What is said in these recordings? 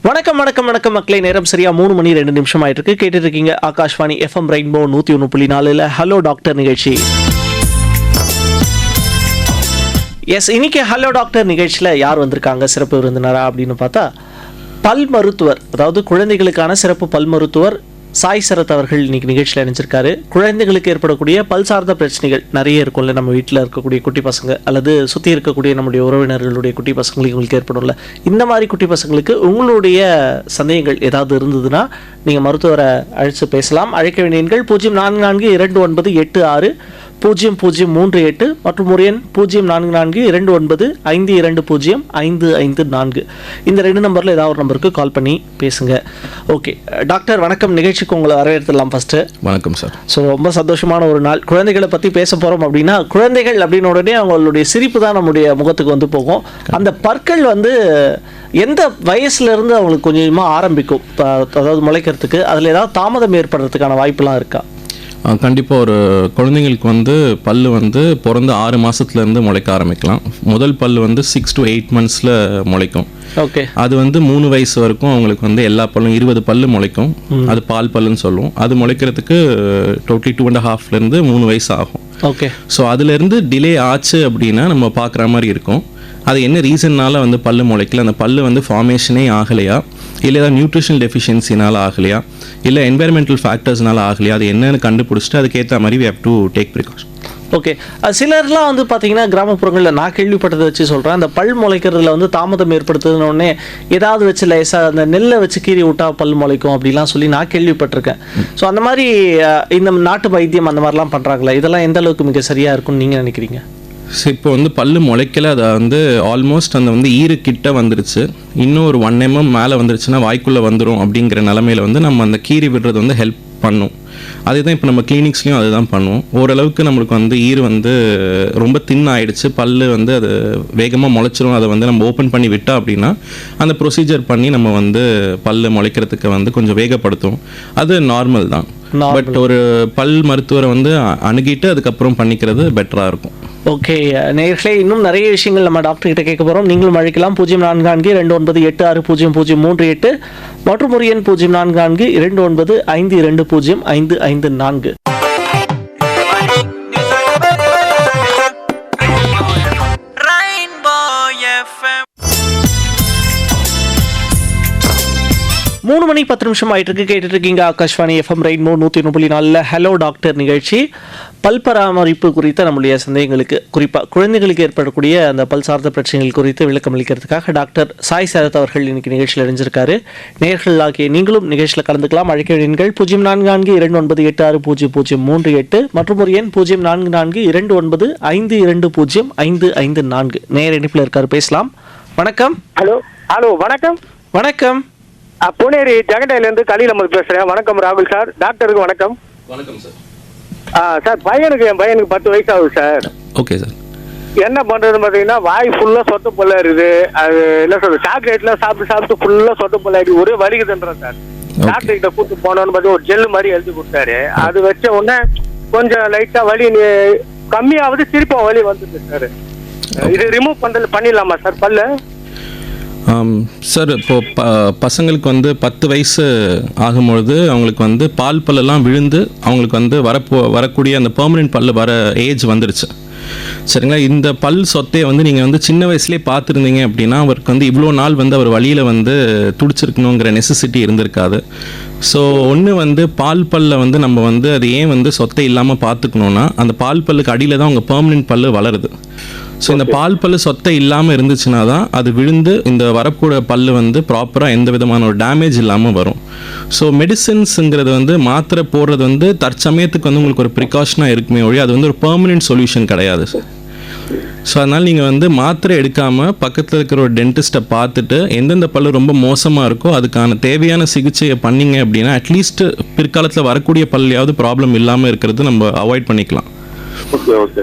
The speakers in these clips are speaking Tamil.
வணக்கம் வணக்கம் வணக்கம் மக்களே. நேரம் சரியா 3 மணி 2 நிமிஷம் ஆயிட்டு இருக்கு. கேட்டுட்டு இருக்கீங்க Akashvani FM rainbow 101.4 hello doctor நிகழ்ச்சி. எஸ், இன்னைக்கு ஹலோ டாக்டர் நிகழ்ச்சியில் யார் வந்திருக்காங்க சிறப்பு விருந்தினரா அப்படின்னு பார்த்தா, பல் மருத்துவர், அதாவது குழந்தைகளுக்கான சிறப்பு பல் மருத்துவர் சாய் சரத் அவர்கள் இன்னைக்கு நிகழ்ச்சியில் இணைஞ்சிருக்காரு. குழந்தைகளுக்கு ஏற்படக்கூடிய பல் சார்ந்த பிரச்சனைகள் நிறைய இருக்கும்ல, நம்ம வீட்டில் இருக்கக்கூடிய குட்டி பசங்க அல்லது சுற்றி இருக்கக்கூடிய நம்முடைய உறவினர்களுடைய குட்டி பசங்களுக்கு உங்களுக்கு ஏற்படும்ல. இந்த மாதிரி குட்டி பசங்களுக்கு உங்களுடைய சந்தேகங்கள் ஏதாவது இருந்ததுன்னா நீங்கள் மருத்துவரை அழைச்சு பேசலாம். அழைக்க வேண்டிய எண்கள் 0442960038 மற்றும் ஒரு எண் 044295205554. இந்த 2 நம்பரில் ஏதாவது ஒரு நம்பருக்கு கால் பண்ணி பேசுங்க. ஓகே டாக்டர், வணக்கம். நிகழ்ச்சிக்கு உங்களை வரவேற்கலாம். ஃபர்ஸ்ட் வணக்கம் சார். ஸோ ரொம்ப சந்தோஷமான ஒரு நாள். குழந்தைகளை பற்றி பேச போகிறோம் அப்படின்னா, குழந்தைகள் அப்படின்னு உடனே அவங்களுடைய சிரிப்பு தான் நம்முடைய முகத்துக்கு வந்து போகும். அந்த பற்கள் வந்து எந்த வயசுலேருந்து அவங்களுக்கு கொஞ்சமாக ஆரம்பிக்கும், அதாவது முளைக்கிறதுக்கு? அதில் ஏதாவது தாமதம் ஏற்படுறதுக்கான வாய்ப்புலாம் இருக்கா? கண்டிப்பாக ஒரு குழந்தைங்களுக்கு வந்து பல் வந்து பிறந்த 6 மாதத்துலேருந்து முளைக்க ஆரம்பிக்கலாம். முதல் பல் வந்து 6 to 8 months முளைக்கும். ஓகே. அது வந்து 3 வயசு வரைக்கும் அவங்களுக்கு வந்து எல்லா பல்லும் 20 பல்லு முளைக்கும். அது பால் பல்லுன்னு சொல்லுவோம். அது முளைக்கிறதுக்கு டோட்டலி 2.5 3 வயசு ஆகும். ஓகே. ஸோ அதுலேருந்து டிலே ஆச்சு அப்படின்னா நம்ம பார்க்குற மாதிரி இருக்கும். அது என்ன ரீசன்னால வந்து பல்லு முளைக்கல, அந்த பல்லு வந்து ஃபார்மேஷனே ஆகலையா, இல்லை ஏதாவது நியூட்ரிஷனல் டெஃபிஷியன்சினால் ஆகலையா, இல்லை என்வைரன்மெண்டல் ஃபேக்டர்ஸ்னால ஆகலையா, அது என்னன்னு கண்டுபிடிச்சிட்டு அதுக்கேற்ற மாதிரி we have to take precaution. Okay. சிலர்லாம் வந்து பார்த்தீங்கன்னா கிராமப்புறங்களில் நான் கேள்விப்பட்டதை வச்சு சொல்கிறேன், அந்த பல் முளைக்கிறதுல வந்து தாமதம் ஏற்படுத்துதுன்னொடனே ஏதாவது வச்சு லேசாக அந்த நெல்லை வச்சு கீறி விட்டா பல் முளைக்கும் அப்படிலாம் சொல்லி நான் கேள்விப்பட்டிருக்கேன். ஸோ அந்த மாதிரி இந்த நாட்டு வைத்தியம் அந்த மாதிரிலாம் பண்ணுறாங்களா? இதெல்லாம் எந்த அளவுக்கு மிக சரியாக இருக்கும்னு நீங்கள் நினைக்கிறீங்க? ஸோ இப்போ வந்து பல்லு முளைக்கல, அதை வந்து ஆல்மோஸ்ட் அந்த வந்து ஈரு கிட்ட வந்துருச்சு, இன்னும் ஒரு 1 mm மேலே வந்துருச்சுன்னா வாய்க்குள்ளே வந்துடும் அப்படிங்கிற நிலமையில வந்து நம்ம அந்த கீறி விடுறது வந்து ஹெல்ப் பண்ணும். அதுதான் இப்போ நம்ம கிளினிக்ஸ்லையும் அதுதான் பண்ணுவோம். ஓரளவுக்கு நம்மளுக்கு வந்து ஈரு வந்து ரொம்ப தின் ஆகிடுச்சு, பல்லு வந்து அது வேகமாக முளைச்சிரும், அதை வந்து நம்ம ஓப்பன் பண்ணி விட்டோம் அப்படின்னா அந்த ப்ரொசீஜர் பண்ணி நம்ம வந்து பல்லு முளைக்கிறதுக்கு வந்து கொஞ்சம் வேகப்படுத்தும். அது நார்மல் தான். பட் ஒரு பல் மருத்துவரை வந்து அணுகிட்டு அதுக்கப்புறம் பண்ணிக்கிறது பெட்டராக இருக்கும். ஓகே நேயர்களே, இன்னும் நிறைய விஷயங்கள் நம்ம டாக்டர் கிட்ட கேட்க போகிறோம். நீங்களும் அழைக்கலாம். 0442986038 மற்றும் ஒரு எண் 044295205554. மூணு மணி 10 நிமிஷம் ஆயிட்டு இருக்கு. கேட்டுட்டு இருக்கீங்க Akashvani FM rainbow 101.4 hello doctor நிகழ்ச்சி. பல் பராமரிப்பு குறித்த நம்முடைய சந்தேகங்களுக்கு, குறிப்பாக குழந்தைகளுக்கு ஏற்படக்கூடிய அந்த பல் சார்ந்த பிரச்சனைகள் குறித்து விளக்கம் அளிக்கிறதுக்காக டாக்டர் சாய் சரத் அவர்கள் இன்னைக்கு நிகழ்ச்சியில் இணைஞ்சிருக்காரு. நேயர்கள் ஆகிய நீங்களும் நிகழ்ச்சியில் கலந்துக்கலாம். அழைக்க வேண்டிய எண்கள் 0442986038 மற்றும் ஒரு எண் 044229520554. நேர இணைப்பில் இருக்காரு, பேசலாம். வணக்கம். ஹலோ ஹலோ வணக்கம். வணக்கம். புனேரி ஜெகண்டையிலேருந்து கலீல் அஹமது பேசுகிறேன். வணக்கம் ராகுல் சார். டாக்டருக்கு வணக்கம். வணக்கம் சார். சார் என் பையனுக்கு 10 வயசு ஆகுது சார். Okay sir. என்ன பண்ணுறதுன்னு பார்த்தீங்கன்னா, வாய் ஃபுல்லாக சொத்த பொல்ல இருக்குது. அது என்ன சொல்றது, சாக்லேட்லாம் சாப்பிட்டு ஃபுல்லாக சொத்த பொல்ல இருக்குது. ஒரே வலிக்குதுன்றேன் சார். டாக்டர் கிட்ட கூட்டு போனோன்னு பார்த்து ஒரு ஜெல்லு மாதிரி எழுதி கொடுத்தாரு. அது வச்ச உடனே கொஞ்சம் லைட்டாக வலி கம்மியாவது, திருப்பம் வலி வந்துது சார். இது ரிமூவ் பண்ணிடலாமா சார் பல்லு? சார், இப்போது பசங்களுக்கு வந்து 10 வயசு ஆகும்பொழுது அவங்களுக்கு வந்து பால் பல்லெல்லாம் விழுந்து அவங்களுக்கு வந்து வரக்கூடிய அந்த பெர்மனெண்ட் பல்லு வர ஏஜ் வந்துடுச்சு. சரிங்களா? இந்த பல் சொத்தையை வந்து நீங்கள் வந்து சின்ன வயசுலேயே பார்த்துருந்தீங்க அப்படின்னா அவருக்கு வந்து இவ்வளோ நாள் வந்து அவர் வழியில் வந்து துடிச்சிருக்கணுங்கிற நெசசிட்டி இருந்திருக்காது. ஸோ ஒன்று வந்து பால் பல்லை வந்து நம்ம வந்து அது ஏன் வந்து சொத்தை இல்லாமல் பார்த்துக்கணுன்னா, அந்த பால் பல்லுக்கு அடியில் தான் உங்கள் பெர்மனெண்ட் பல்லு வளருது. ஸோ இந்த பால் பல்லு சொத்தை இல்லாமல் இருந்துச்சுன்னா தான் அது விழுந்து இந்த வரக்கூட பல்லு வந்து ப்ராப்பராக எந்த விதமான ஒரு டேமேஜ் இல்லாமல் வரும். ஸோ மெடிசின்ஸுங்கிறது வந்து மாத்திரை போடுறது வந்து தற்சமயத்துக்கு வந்து உங்களுக்கு ஒரு ப்ரிகாஷனாக இருக்குமே ஒழி, அது வந்து ஒரு பெர்மனெண்ட் சொல்யூஷன் கிடையாது சார். ஸோ அதனால் நீங்கள் வந்து மாத்திரை எடுக்காமல் பக்கத்தில் இருக்கிற ஒரு டென்டிஸ்ட்டை பார்த்துட்டு எந்தெந்த பல்லு ரொம்ப மோசமாக இருக்கோ அதுக்கான தேவையான சிகிச்சையை பண்ணிங்க அப்படின்னா அட்லீஸ்ட் பிற்காலத்தில் வரக்கூடிய பல்லையாவது ப்ராப்ளம் இல்லாமல் இருக்கிறது நம்ம அவாய்ட் பண்ணிக்கலாம். Okay okay.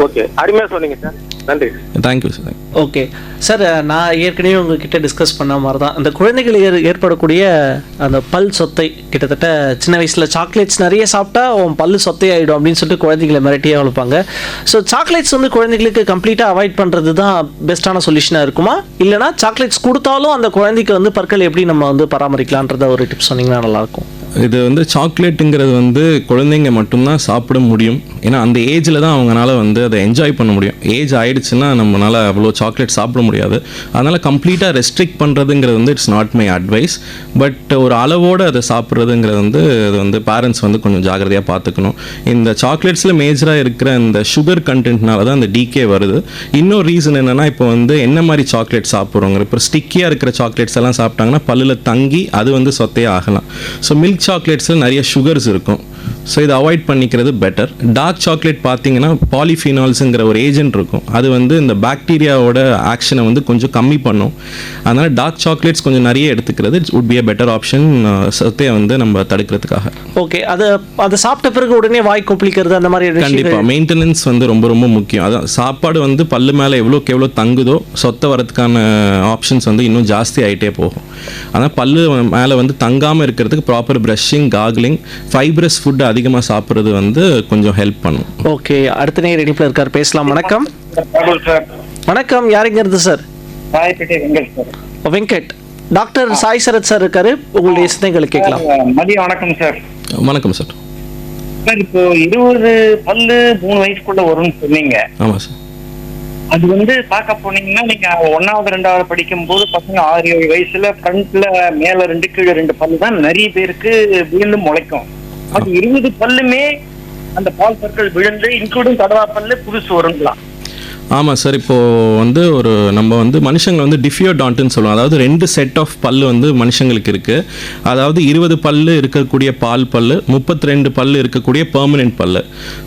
ஓகே, அருமையா சொன்னீங்க சார். நன்றி. Thank you sir. ஓகே சார், நான் ஏற்கனவே உங்ககிட்ட டிஸ்கஸ் பண்ண மாதிரி தான் அந்த குழந்தைகள் ஏற்படக்கூடிய அந்த பல் சொத்தை, கிட்டத்தட்ட சின்ன வயசில் சாக்லேட்ஸ் நிறைய சாப்பிட்டா உன் பல் சொத்தை ஆகிடும் அப்படின்னு சொல்லிட்டு குழந்தைகளை மிரட்டியே வளர்ப்பாங்க. ஸோ சாக்லேட்ஸ் வந்து குழந்தைகளுக்கு கம்ப்ளீட்டாக அவாய்ட் பண்ணுறது தான் பெஸ்ட்டான சொல்யூஷனாக இருக்குமா, இல்லைனா சாக்லேட்ஸ் கொடுத்தாலும் அந்த குழந்தைக்கு வந்து பற்கள் எப்படி நம்ம வந்து பராமரிக்கலான்றத ஒரு டிப்ஸ் சொன்னீங்கன்னா நல்லாயிருக்கும். இது வந்து சாக்லேட்டுங்கிறது வந்து குழந்தைங்க மட்டும்தான் சாப்பிட முடியும். ஏன்னா அந்த ஏஜில் தான் அவங்களால வந்து அதை என்ஜாய் பண்ண முடியும். ஏஜ் ஆயிடுச்சுன்னா நம்மளால் அவ்வளோ சாக்லேட் சாப்பிட முடியாது. அதனால் கம்ப்ளீட்டாக ரெஸ்ட்ரிக்ட் பண்ணுறதுங்கிறது வந்து it's not my advice. But ஒரு அளவோடு அதை சாப்பிட்றதுங்கிறது வந்து அது வந்து பேரண்ட்ஸ் வந்து கொஞ்சம் ஜாக்கிரதையாக பார்த்துக்கணும். இந்த சாக்லேட்ஸில் மேஜராக இருக்கிற இந்த சுகர் கண்டென்ட்னால தான் அந்த டிகே வருது. இன்னொரு ரீசன் என்னென்னா, இப்போ வந்து என்ன மாதிரி சாக்லேட் சாப்பிட்றோங்க, இப்போ ஸ்டிக்கியாக இருக்கிற சாக்லேட்ஸ் எல்லாம் சாப்பிட்டாங்கன்னா பல்லில் தங்கி அது வந்து சொத்தையே ஆகலாம். ஸோ மில்க் சாக்லேட்ஸில் நிறைய சுகர்ஸ் இருக்கும். ஸோ இதை அவாய்ட் பண்ணிக்கிறது பெட்டர். டார்க் சாக்லேட் பார்த்தீங்கன்னா பாலிஃபினால்ஸுங்கிற ஒரு ஏஜென்ட் இருக்கும். அது வந்து இந்த பாக்டீரியாவோட ஆக்ஷனை வந்து கொஞ்சம் கம்மி பண்ணும். அதனால் டார்க் சாக்லேட்ஸ் கொஞ்சம் நிறைய எடுத்துக்கிறது it's would be a better option, சத்தையை வந்து நம்ம தடுக்கிறதுக்காக. ஓகே, அதை சாப்பிட்ட பிறகு உடனே வாய் கொப்பளிக்கிறது அந்த மாதிரி கண்டிப்பாக மெயின்டெனன்ஸ் வந்து ரொம்ப ரொம்ப முக்கியம். அதான் சாப்பாடு வந்து பல்லு மேலே எவ்வளோக்கு எவ்வளோ தங்குதோ சொத்தை வரதுக்கான ஆப்ஷன்ஸ் வந்து இன்னும் ஜாஸ்தி ஆகிட்டே போகும். ஆனால் பல்லு மேலே வந்து தங்காமல் இருக்கிறதுக்கு proper brushing, gargling, fibrous food அதிகமாக சாப்பிட்றது வந்து கொஞ்சம் ஹெல்ப் பண்ணும். ஓகே, அடுத்த நேரம் இணைப்பில் இருக்கார், பேசலாம். வணக்கம். வணக்கம், யாருங்க இருந்து sir? Venkat. Doctor Sai Sarath sir இருக்காரு, உங்களுடைய சிந்தனைகளை கேட்கலாம். மதியம் வணக்கம் சார். வணக்கம் சார். சார், இப்போ 20 பல்லு 3 வயசுக்குள்ள வரும்னு சொன்னீங்க. ஆமாம் சார். அது வந்து பார்க்க போனீங்கன்னா நீங்க 1வது 2வது படிக்கும் போது பசங்க 6-7 வயசுல ஃப்ரண்ட்ல மேல 2 கீழே 2 பல்லு தான் நிறைய பேருக்கு விழுந்து முளைக்கும். அது 20 பல்லுமே அந்த பால் பற்கள் விழுந்து இன்க்ளூடிங் கடவா பல்லு புதுசு வருங்களாம். ஆமாம் சார். இப்போது வந்து நம்ம வந்து மனுஷங்களை வந்து டிஃபியோடான்ட்னு சொல்லுவோம். அதாவது 2 செட் ஆஃப் பல்லு வந்து மனுஷங்களுக்கு இருக்குது. அதாவது 20 பல்லு இருக்கக்கூடிய பால் பல்லு, 32 பல்லு இருக்கக்கூடிய பெர்மனெண்ட் பல்லு.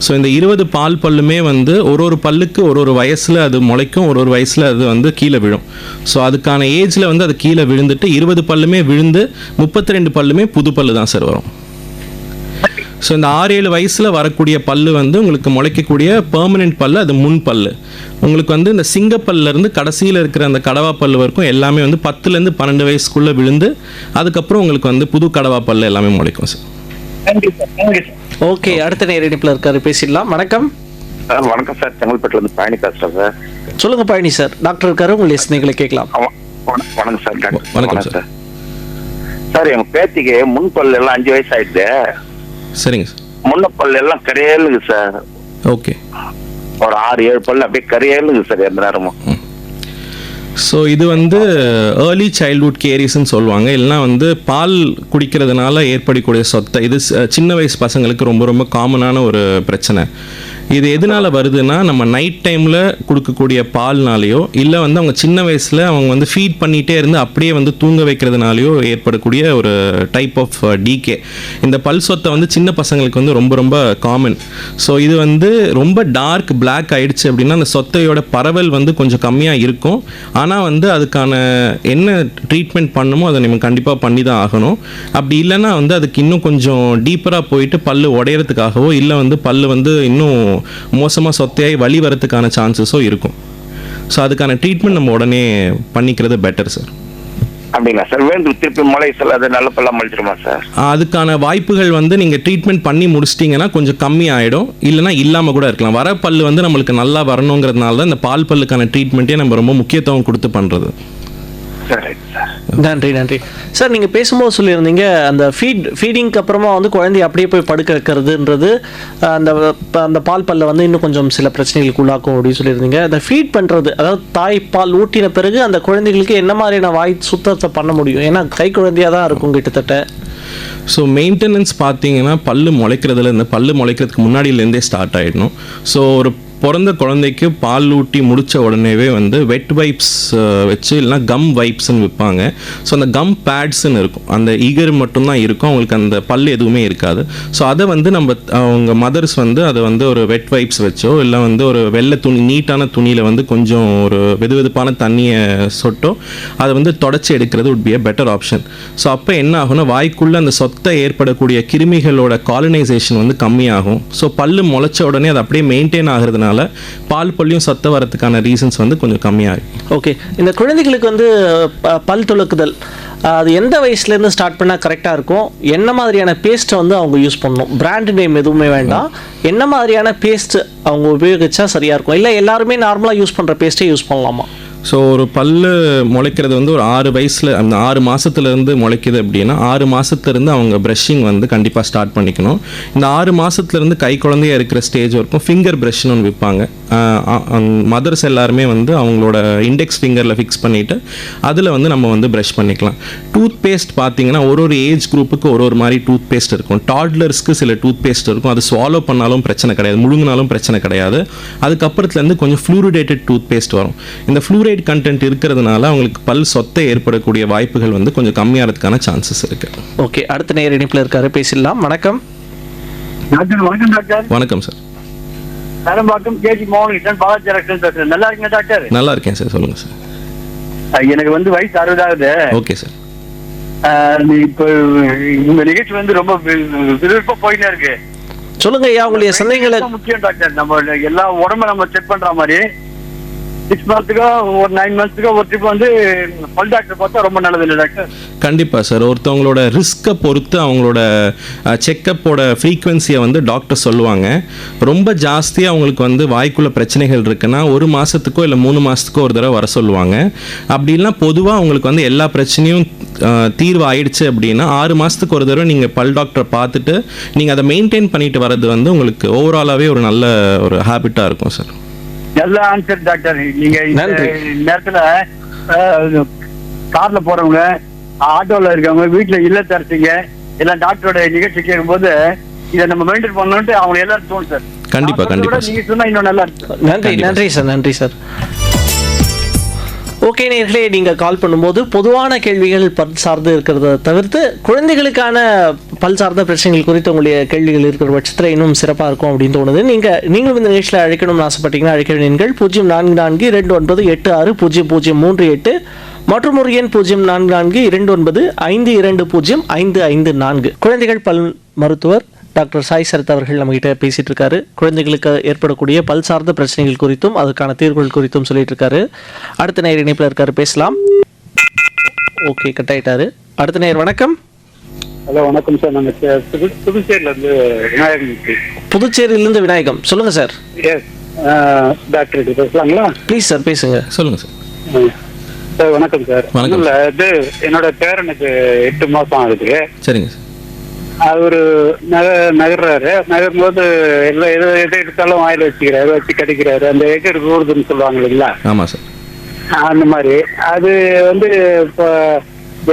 ஸோ இந்த 20 பால் பல்லுமே வந்து ஒரு பல்லுக்கு ஒரு வயசில் அது முளைக்கும், ஒரு வயசில் அது வந்து கீழே விழும். ஸோ அதுக்கான ஏஜில் வந்து அது கீழே விழுந்துட்டு 20 பல்லுமே விழுந்து 32 பல்லுமே புது பல்லு தான் சார் வரும். ஸோ இந்த 6-7 வயசில் வரக்கூடிய பல்லு வந்து உங்களுக்கு முளைக்கக்கூடிய பெர்மனெண்ட் பல்லு, அது முன் பல்லு. உங்களுக்கு வந்து இந்த சிங்கப்பல்லேருந்து கடைசியில் இருக்கிற அந்த கடவா பல்லு வரைக்கும் எல்லாமே வந்து 10லேருந்து 12 வயசுக்குள்ளே விழுந்து அதுக்கப்புறம் உங்களுக்கு வந்து புது கடவா பல்லு எல்லாமே முளைக்கும் சார். ஓகே, அடுத்த நேரம் இணைப்பில் இருக்காரு, பேசிடலாம். வணக்கம். வணக்கம் சார், செங்கல்பட்டுலேருந்து பழனி பேசுகிறேன் சார். சொல்லுங்க பழனி சார், டாக்டர் இருக்காரு, உங்களுடைய சிந்தனைகளை கேட்கலாம். வணக்கம் சார். வணக்கம் சார். சார், எங்க பேத்திக்கு முன் பல்லு எல்லாம் 5 வயசு ஆயிடுது. சரிங்க சார். முன்ன பல்லு எல்லாம் கரையேழுங்க சார். ஓகே. ஒரு 6-7 பல்லு அப்படியே கரையேழுங்க சார் எந்த நேரமும். ஸோ இது வந்து ஏர்லி சைல்ட்ஹுட் கேரிஸ்ன்னு சொல்லுவாங்க. இல்லைனா வந்து பால் குடிக்கிறதுனால ஏற்படக்கூடிய சொத்தை. இது சின்ன வயசு பசங்களுக்கு ரொம்ப ரொம்ப காமனான ஒரு பிரச்சனை. இது எதனால் வருதுன்னா, நம்ம நைட் டைமில் கொடுக்கக்கூடிய பால்னாலேயோ இல்லை வந்து அவங்க சின்ன வயசில் அவங்க வந்து ஃபீட் பண்ணிகிட்டே இருந்து அப்படியே வந்து தூங்க வைக்கிறதுனாலையோ ஏற்படக்கூடிய ஒரு டைப் ஆஃப் டிகே. இந்த பல் சொத்தை வந்து சின்ன பசங்களுக்கு வந்து ரொம்ப ரொம்ப காமன். ஸோ இது வந்து ரொம்ப டார்க் பிளாக் ஆகிடுச்சு அப்படின்னா அந்த சொத்தையோட பரவல் வந்து கொஞ்சம் கம்மியாக இருக்கும். ஆனால் வந்து அதுக்கான என்ன ட்ரீட்மெண்ட் பண்ணுமோ அதை நம்ம கண்டிப்பாக பண்ணி தான் ஆகணும். அப்படி இல்லைன்னா வந்து அதுக்கு இன்னும் கொஞ்சம் டீப்பராக போயிட்டு பல் உடையிறதுக்காகவோ இல்லை வந்து பல் வந்து இன்னும் மோசமாக சொத்தையாகி வலி வரதுக்கான சான்சஸும் இருக்கும். ஸோ அதுக்கான ட்ரீட்மெண்ட் நம்ம உடனே பண்ணிக்கிறது பெட்டர் சார். அப்படிங்களா சார்? வேண்டும் திருப்பி முளை சார், அது நல்ல பல்லா முளைச்சிருமா சார்? அதுக்கான வாய்ப்புகள் வந்து நீங்கள் ட்ரீட்மெண்ட் பண்ணி முடிச்சிட்டிங்கன்னா கொஞ்சம் கம்மி ஆகிடும், இல்லைனா இல்லாமல் கூட இருக்கலாம். வர பல் வந்து நம்மளுக்கு நல்லா வரணுங்கிறதுனால தான் இந்த பால் பல்லுக்கான ட்ரீட்மெண்ட்டே நம்ம ரொம்ப முக்கியத்துவம் கொடுத்து பண்ணுறது. நன்றி நன்றி சார். நீங்கள் பேசும்போது சொல்லியிருந்தீங்க அந்த ஃபீடிங்க்கு அப்புறமா வந்து குழந்தைய அப்படியே போய் படுக்க வைக்கிறதுன்றது அந்த பால் பல்ல வந்து இன்னும் கொஞ்சம் சில பிரச்சனைகளுக்கு உள்ளாக்கும் அப்படின்னு சொல்லியிருந்தீங்க. அந்த ஃபீட் பண்ணுறது, அதாவது தாய் பால் ஊட்டின பிறகு அந்த குழந்தைகளுக்கு என்ன மாதிரியான வாய் சுத்தத்தை பண்ண முடியும்? ஏன்னா கை குழந்தையாக தான் இருக்கும் கிட்டத்தட்ட. ஸோ மெயின்டெனன்ஸ் பார்த்தீங்கன்னா பல்லு முளைக்கிறதுக்கு முன்னாடியிலேருந்தே ஸ்டார்ட் ஆகிடணும். ஸோ ஒரு பிறந்த குழந்தைக்கு பால் ஊட்டி முடித்த உடனேவே வந்து வெட் வைப்ஸ் வச்சு இல்லைனா கம் வைப்ஸ்ன்னு விற்பாங்க. ஸோ அந்த கம் பேட்ஸ்ன்னு இருக்கும், அந்த ஈகர் மட்டும்தான் இருக்கும், அவங்களுக்கு அந்த பல் எதுவுமே இருக்காது. ஸோ அதை வந்து அவங்க மதர்ஸ் வந்து அதை வந்து ஒரு வெட் வைப்ஸ் வச்சோ இல்லை வந்து ஒரு வெள்ளை துணி நீட்டான துணியில் வந்து கொஞ்சம் ஒரு வெதுவெதுப்பான தண்ணியை சொட்டோ அதை வந்து தொடச்சி எடுக்கிறது would be a better option. So அப்போ என்ன ஆகும்னா வாய்க்குள்ளே அந்த சொத்தை ஏற்படக்கூடிய கிருமிகளோட காலனைசேஷன் வந்து கம்மியாகும். ஸோ பல்லு முளைச்ச உடனே அது அப்படியே மெயின்டைன் ஆகிறதுனால இருக்கிறதுனால பால் பல்லையும் சொத்த வரதுக்கான ரீசன்ஸ் வந்து கொஞ்சம் கம்மியாகும். ஓகே, இந்த குழந்தைகளுக்கு வந்து பல் துலக்குதல் அது எந்த வயசுலேருந்து ஸ்டார்ட் பண்ணால் கரெக்டாக இருக்கும்? என்ன மாதிரியான பேஸ்ட்டை வந்து அவங்க யூஸ் பண்ணணும்? பிராண்ட் நேம் எதுவுமே வேண்டாம், என்ன மாதிரியான பேஸ்ட் அவங்க உபயோகிச்சா சரியாக இருக்கும்? இல்லை எல்லாருமே நார்மலாக யூஸ் பண்ணுற பேஸ்ட்டே யூஸ் பண்ணலாமா? ஸோ ஒரு பல்லு முளைக்கிறது வந்து ஒரு 6 வயசில் அந்த 6 மாதத்துலேருந்து முளைக்குது அப்படின்னா 6 மாதத்துலேருந்து அவங்க ப்ரஷிங் வந்து கண்டிப்பாக ஸ்டார்ட் பண்ணிக்கணும். இந்த 6 மாதத்துலேருந்து கை குழந்தையாக இருக்கிற ஸ்டேஜ் வரைக்கும் ஃபிங்கர் ப்ரஷ்னு ஒன்று விற்பாங்க. மதர்ஸ் எல்லாருமே வந்து அவங்களோட இண்டெக்ஸ் ஃபிங்கரில் ஃபிக்ஸ் பண்ணிவிட்டு அதில் வந்து நம்ம வந்து ப்ரஷ் பண்ணிக்கலாம். டூத் பேஸ்ட் பார்த்தீங்கன்னா ஒரு ஏஜ் குரூப்புக்கு ஒரு மாதிரி டூத் பேஸ்ட் இருக்கும். டாட்லர்ஸ்க்கு சில டூத் பேஸ்ட் இருக்கும், அது ஸ்வாலோ பண்ணாலும் பிரச்சனை கிடையாது, முழுங்கினாலும் பிரச்சனை கிடையாது. அதுக்கப்புறத்துலேருந்து கொஞ்சம் ஃப்ளூரிடேட்டட் டூத் பேஸ்ட் வரும். இந்த ஃப்ளூரைட் கண்டென்ட் இருக்கிறதுனால அவங்களுக்கு பல் சொத்தை ஏற்படக்கூடிய வாய்ப்புகள் வந்து கொஞ்சம் கம்மியாகிறதுக்கான சான்சஸ் இருக்கு. ஓகே, அடுத்த நேர் இணைப்பில் இருக்காரு, பேசிடலாம். வணக்கம். வணக்கம் டாக்டர். வணக்கம் சார். நலம்பாக்கம் கேஜி மோகன் பாலாஜி டாக்டர். நல்லா இருக்கீங்க டாக்டர்? நல்லா இருக்கேன் சார், சொல்லுங்க சார். எனக்கு வந்து வயசு 60 ஆகுது. Okay sir. இப்போ இந்த நிகழ்ச்சி வந்து ரொம்ப விருப்ப போயினே இருக்கு. சொல்லுங்க ஐயா, உங்களுடைய சந்தேகங்களை. முக்கியம் டாக்டர், நம்ம எல்லா உடம்ப நம்ம செக் பண்ற மாதிரி 6 மந்த்ஸுக்கோ ஒரு 9 மந்த்ஸுக்கோ ஒரு ட்ரிப் வந்து பல் டாக்டர் பார்த்தா ரொம்ப நல்லது இல்லை டாக்டர்? கண்டிப்பாக சார். ஒருத்தவங்களோட ரிஸ்க்கை பொறுத்து அவங்களோட செக்கப்போட ஃப்ரீக்வன்சியை வந்து டாக்டர் சொல்லுவாங்க. ரொம்ப ஜாஸ்தியாக அவங்களுக்கு வந்து வாய்க்குள்ள பிரச்சனைகள் இருக்குன்னா 1 மாதத்துக்கோ இல்லை 3 மாதத்துக்கோ ஒரு தடவை வர சொல்லுவாங்க. அப்படி இல்லைனா பொதுவாக அவங்களுக்கு வந்து எல்லா பிரச்சனையும் தீர்வு ஆயிடுச்சு அப்படின்னா 6 மாதத்துக்கு ஒரு தடவை நீங்கள் பல் டாக்டரை பார்த்துட்டு நீங்கள் அதை மெயின்டைன் பண்ணிட்டு வர்றது வந்து உங்களுக்கு ஓவராலாகவே ஒரு நல்ல ஒரு ஹேபிட்டாக இருக்கும் சார். நல்ல ஆன்சர் டாக்டர். நீங்க இந்த நேரத்துல கார்ல போறவங்க, ஆட்டோல இருக்கவங்க, வீட்டுல இல்லத்தரசிங்க எல்லாம் டாக்டரோட நிகழ்ச்சி கேட்கும்போது இதை நம்ம மெயின்டைன் பண்ணணும்ட்டு அவங்க எல்லாரும் தோணும் சார். கண்டிப்பா கண்டிப்பா நீங்க சொன்னா இன்னும் நல்லா இருக்கு. நன்றி சார், நன்றி சார். ஓகே நேர்களே, நீங்கள் கால் பண்ணும்போது பொதுவான கேள்விகள் பல் சார்ந்து இருக்கிறத தவிர்த்து குழந்தைகளுக்கான பல் சார்ந்த பிரச்சனைகள் குறித்து உங்களுடைய கேள்விகள் இருக்கிற பட்சத்தில் இன்னும் சிறப்பாக இருக்கும் அப்படின்னு தோணுது. நீங்களும் இந்த நிகழ்ச்சியில் அழைக்கணும்னு ஆசைப்பட்டீங்கன்னா அழைக்க வேண்டிய எண்கள் 0442938038 மற்றும் ஒரு எண் 044295205554. குழந்தைகள் பல் மருத்துவர் டாக்டர் சாய் சரத் அவர்கள் நம்மகிட்ட பேசிட்டு இருக்காரு. குழந்தைகளுக்கு ஏற்படக்கூடிய பல் சார்ந்த பிரச்சனைகள் குறித்தும் அதுக்கான தீர்வுகள் குறித்தும் சொல்லிட்டு இருக்காரு. அடுத்த நேர் இணைப்பில் இருக்காரு, பேசலாம். ஓகே, கட் ஆயிட்டாரு. அடுத்த நேர், வணக்கம். ஹலோ, வணக்கம் சார். நாங்க புதுச்சேரியில இருந்து விநாயகம். புதுச்சேரியிலிருந்து விநாயகம், சொல்லுங்க சார். டாக்டர் பேசலாங்களா? ப்ளீஸ் சார், பேசுங்க. சொல்லுங்க சார். சார் வணக்கம் சார். வணக்கம். இது என்னோட பேரனுக்கு 8 மாசம் ஆகுது. சரிங்க சார். அவரு நகர்றாரு. நகரும்போது எல்லாம் எது எடுத்தாலும் வாயில வச்சுக்கிறாரு, வச்சு கடிக்கிறாரு. அந்த எகர் ஊறுதுன்னு சொல்லுவாங்க இல்லைங்களா? ஆமா சார். அந்த மாதிரி அது வந்து இப்போ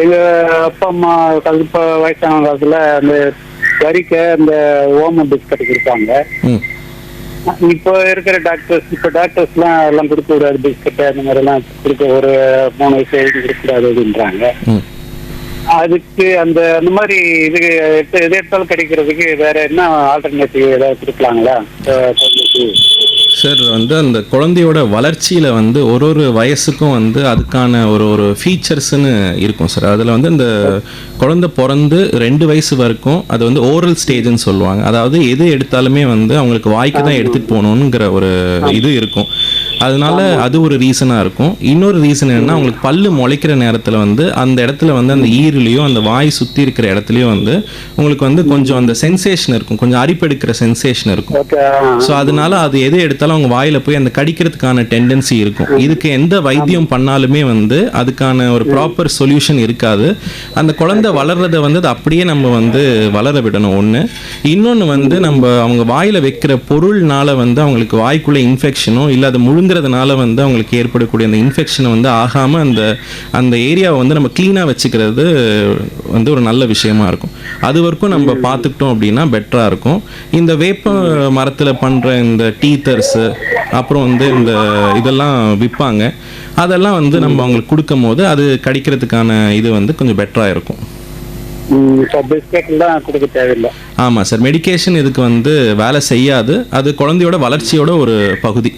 எங்க அப்பா அம்மா இப்ப வயசான காலத்துல அந்த வரிக்க அந்த ஓம பிஸ்கட் கொடுப்பாங்க. இப்போ இருக்கிற டாக்டர்ஸ் எல்லாம் கொடுக்க கூடாது, பிஸ்கட் அந்த மாதிரி எல்லாம் கொடுக்க, ஒரு 3 வயசு வரைக்கும் கொடுக்க கூடாது அப்படின்றாங்க. அதுக்கு அந்த மாதிரி இது எது எடுத்தாலும் கிடைக்கிறதுக்கு வேற என்ன ஆல்டர்னேட்டிவ் ஏதாவது கொடுக்கலாங்களா சார்? வந்து அந்த குழந்தையோட வளர்ச்சியில் வந்து ஒரு வயசுக்கும் வந்து அதுக்கான ஒரு ஃபீச்சர்ஸ்ன்னு இருக்கும் சார். அதில் வந்து இந்த குழந்தை பிறந்து 2 வயசு வரைக்கும் அது வந்து ஓரல் ஸ்டேஜ்னு சொல்லுவாங்க. அதாவது எது எடுத்தாலுமே வந்து அவங்களுக்கு வாய்க்கு தான் எடுத்துகிட்டு போகணுங்கிற ஒரு இது இருக்கும். அதனால அது ஒரு ரீசனாக இருக்கும். இன்னொரு ரீசன் என்னன்னா, அவங்களுக்கு பல்லு முளைக்கிற நேரத்தில் வந்து அந்த இடத்துல வந்து அந்த ஈரிலையும் அந்த வாய் சுற்றி இருக்கிற இடத்துலையும் வந்து உங்களுக்கு வந்து கொஞ்சம் அந்த சென்சேஷன் இருக்கும், கொஞ்சம் அரிப்பெடுக்கிற சென்சேஷன் இருக்கும். ஸோ அதனால அது எது எடுத்தாலும் அவங்க வாயில போய் அந்த கடிக்கிறதுக்கான டெண்டன்சி இருக்கும். இதுக்கு எந்த வைத்தியம் பண்ணாலுமே வந்து அதுக்கான ஒரு ப்ராப்பர் சொல்யூஷன் இருக்காது. அந்த குழந்தை வளர்றதை வந்து அது அப்படியே நம்ம வந்து வளர விடணும் ஒன்று. இன்னொன்று வந்து நம்ம அவங்க வாயில வைக்கிற பொருள்னால வந்து அவங்களுக்கு வாய்க்குள்ள இன்ஃபெக்ஷனோ இல்லை அது முழுங்குறதுனால வந்து அவங்களுக்கு ஏற்படக்கூடிய அந்த இன்ஃபெக்ஷனை வந்து ஆகாமல் அந்த ஏரியாவை வந்து நம்ம க்ளீனாக வச்சுக்கிறது வந்து ஒரு நல்ல விஷயமா இருக்கும். அது வரைக்கும் நம்ம பார்த்துக்கிட்டோம் அப்படின்னா பெட்டராக இருக்கும். இந்த வேப்ப மரத்தில் பண்ணுற இந்த டீத்தர்ஸு அப்புறம் வந்து இந்த இதெல்லாம் விற்பாங்க, அதெல்லாம் வந்து நம்ம அவங்களுக்கு கொடுக்கும் போது அது கடிக்கிறதுக்கான இது வந்து கொஞ்சம் பெட்டராக இருக்கும். ஆமாம் சார், மெடிக்கேஷன் இதுக்கு வந்து வேலை செய்யாது. அது குழந்தையோட வளர்ச்சியோட ஒரு பகுதி.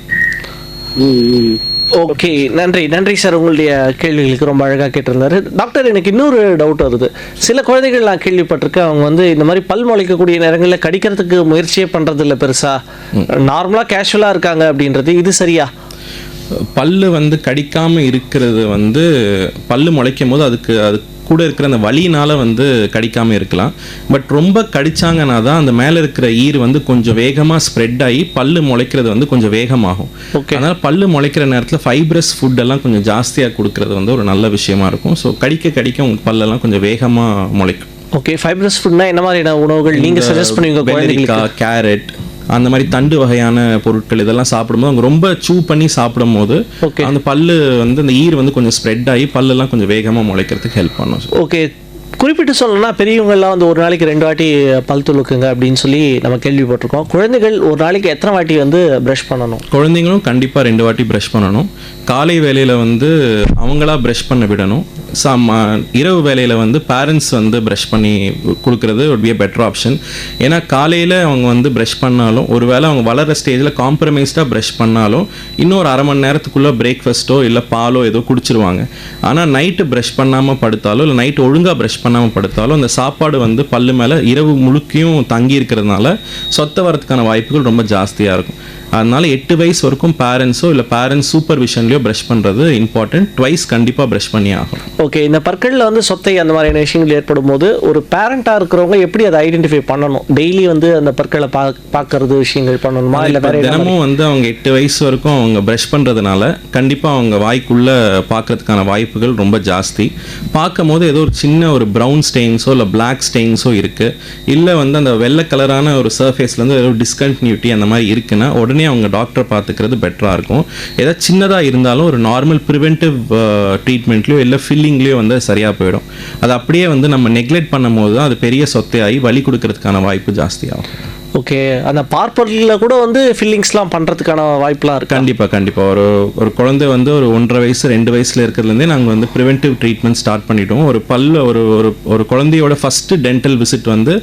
ஓகே, நன்றி சார். உங்களுடைய கேள்விகளுக்கு ரொம்ப அழகாக கேட்டிருந்தாரு டாக்டர். எனக்கு இன்னொரு டவுட் வருது. சில குழந்தைகள் நான் கேள்விப்பட்டிருக்கேன், அவங்க வந்து இந்த மாதிரி பல் முளைக்கக்கூடிய நேரங்களில் கடிக்கிறதுக்கு முயற்சியே பண்ணுறது இல்லை, பெருசாக நார்மலாக கேஷுவலாக இருக்காங்க அப்படின்றது, இது சரியா? பல்லு வந்து கடிக்காமல் இருக்கிறது வந்து பல்லு முளைக்கும் போது அது கூட இருக்கிற அந்த வலியினால் வந்து கடிக்காமல் இருக்கலாம். பட் ரொம்ப கடிச்சாங்கன்னா தான் அந்த மேலே இருக்கிற ஈர் வந்து கொஞ்சம் வேகமாக ஸ்ப்ரெட் ஆகி பல்லு முளைக்கிறது வந்து கொஞ்சம் வேகமாகும். அதனால் பல்லு முளைக்கிற நேரத்தில் ஃபைப்ரஸ் ஃபுட்டெல்லாம் கொஞ்சம் ஜாஸ்தியாக கொடுக்கறது வந்து ஒரு நல்ல விஷயமா இருக்கும். ஸோ கடிக்க உங்கள் பல்லெல்லாம் கொஞ்சம் வேகமாக முளைக்கும். ஓகே, ஃபைப்ரஸ் ஃபுட்னா என்ன மாதிரியான உணவுகள் நீங்கள் சஜஸ்ட் பண்ணுவீங்க குழந்தைகளுக்கு? கேரட், அந்த மாதிரி தண்டு வகையான பொருட்கள் இதெல்லாம் சாப்பிடும்போது அவங்க ரொம்ப சூ பண்ணி சாப்பிடும் போது அந்த பல்லு வந்து அந்த ஈர் வந்து கொஞ்சம் ஸ்ப்ரெட் ஆகி பல்லெல்லாம் கொஞ்சம் வேகமாக முளைக்கிறதுக்கு ஹெல்ப் பண்ணும். ஓகே, குறிப்பிட்டு சொல்லணும்னா பெரியவங்கள்லாம் வந்து ஒரு நாளைக்கு 2 வாட்டி பல் துலக்குங்க அப்படின்னு சொல்லி நம்ம கேள்விப்பட்டிருக்கோம். குழந்தைகள் ஒரு நாளைக்கு எத்தனை வாட்டி வந்து ப்ரஷ் பண்ணணும்? குழந்தைங்களும் கண்டிப்பாக 2 வாட்டி ப்ரஷ் பண்ணணும். காலை வேளையில் வந்து அவங்களா ப்ரஷ் பண்ண விடணும். இரவு வேளையில் வந்து பேரண்ட்ஸ் வந்து ப்ரஷ் பண்ணி கொடுக்குறது would be a better option. ஏன்னா காலையில் அவங்க வந்து ப்ரஷ் பண்ணாலும், ஒருவேளை அவங்க வளர ஸ்டேஜில் காம்ப்ரமைஸ்டாக ப்ரஷ் பண்ணாலும் இன்னொரு அரை மணி நேரத்துக்குள்ளே பிரேக்ஃபாஸ்ட்டோ இல்லை பாலோ ஏதோ குடிச்சிருவாங்க. ஆனால் நைட்டு ப்ரஷ் பண்ணாமல் படுத்தாலும் இல்லை நைட்டு ஒழுங்காக ப்ரஷ் பண்ணாமல் படுத்தாலும் அந்த சாப்பாடு வந்து பல்லு மேலே இரவு முழுக்கையும் தங்கி இருக்கிறதுனால சொத்த வரதுக்கான வாய்ப்புகள் ரொம்ப ஜாஸ்தியாக இருக்கும். அதனால 8 வயசு வரைக்கும் பேரண்ட்ஸோ இல்லை பேரண்ட்ஸ் சூப்பர்விஷன்லையோ ப்ரஷ் பண்ணுறது இம்பார்ட்டன்ட். ட்வைஸ் கண்டிப்பாக ப்ரஷ் பண்ணி ஆகும். ஓகே, இந்த பற்களில் வந்து சொத்தை அந்த மாதிரியான விஷயங்கள் ஏற்படும் போது ஒரு பேரண்ட்டாக இருக்கிறவங்க எப்படி அதை ஐடென்டிஃபை பண்ணணும்? டெய்லி வந்து அந்த பற்களை பார்க்கறது விஷயங்கள் பண்ணணுமா இல்லை வேற? தினமும் வந்து அவங்க 8 வயசு வரைக்கும் அவங்க ப்ரஷ் பண்ணுறதுனால கண்டிப்பாக அவங்க வாய்க்குள்ளே பார்க்கறதுக்கான வாய்ப்புகள் ரொம்ப ஜாஸ்தி. பார்க்கும் போது ஏதோ ஒரு சின்ன ஒரு ப்ரௌன் ஸ்டெயின்ஸோ இல்லை பிளாக் ஸ்டெயின்ஸோ இருக்குது, இல்லை வந்து அந்த வெள்ளை கலரான ஒரு சர்ஃபேஸ்லேருந்து ஏதோ டிஸ்கண்டினியூட்டி அந்த மாதிரி இருக்குன்னா உடனே அவங்க டாக்டர் பார்த்துக்கிறது பெட்டராக இருக்கும். ஏதாவது சின்னதாக இருந்தாலும் ஒரு நார்மல் ப்ரிவென்டிவ் ட்ரீட்மெண்ட்லையோ இல்லை ஃபில்லிங்லேயோ வந்து சரியாக போயிடும். அது அப்படியே வந்து நம்ம நெக்லெக்ட் பண்ணும் போது தான் அது பெரிய சொத்தையாகி வலி கொடுக்கறதுக்கான வாய்ப்பு ஜாஸ்தியாகும். ஓகே, அந்த பார்ப்பர்களில் கூட வந்து ஃபில்லிங்ஸ்லாம் பண்ணுறதுக்கான வாய்ப்புலாம் இருக்குது. கண்டிப்பாக ஒரு குழந்தை வந்து ஒரு 1.5 வயசு 2 வயசுல இருக்கிறதுலேருந்தே நாங்கள் வந்து ப்ரிவென்டிவ் ட்ரீட்மெண்ட் ஸ்டார்ட் பண்ணிட்டோம். ஒரு பல்லு ஒரு குழந்தையோட ஃபஸ்ட்டு டென்டல் விசிட் வந்து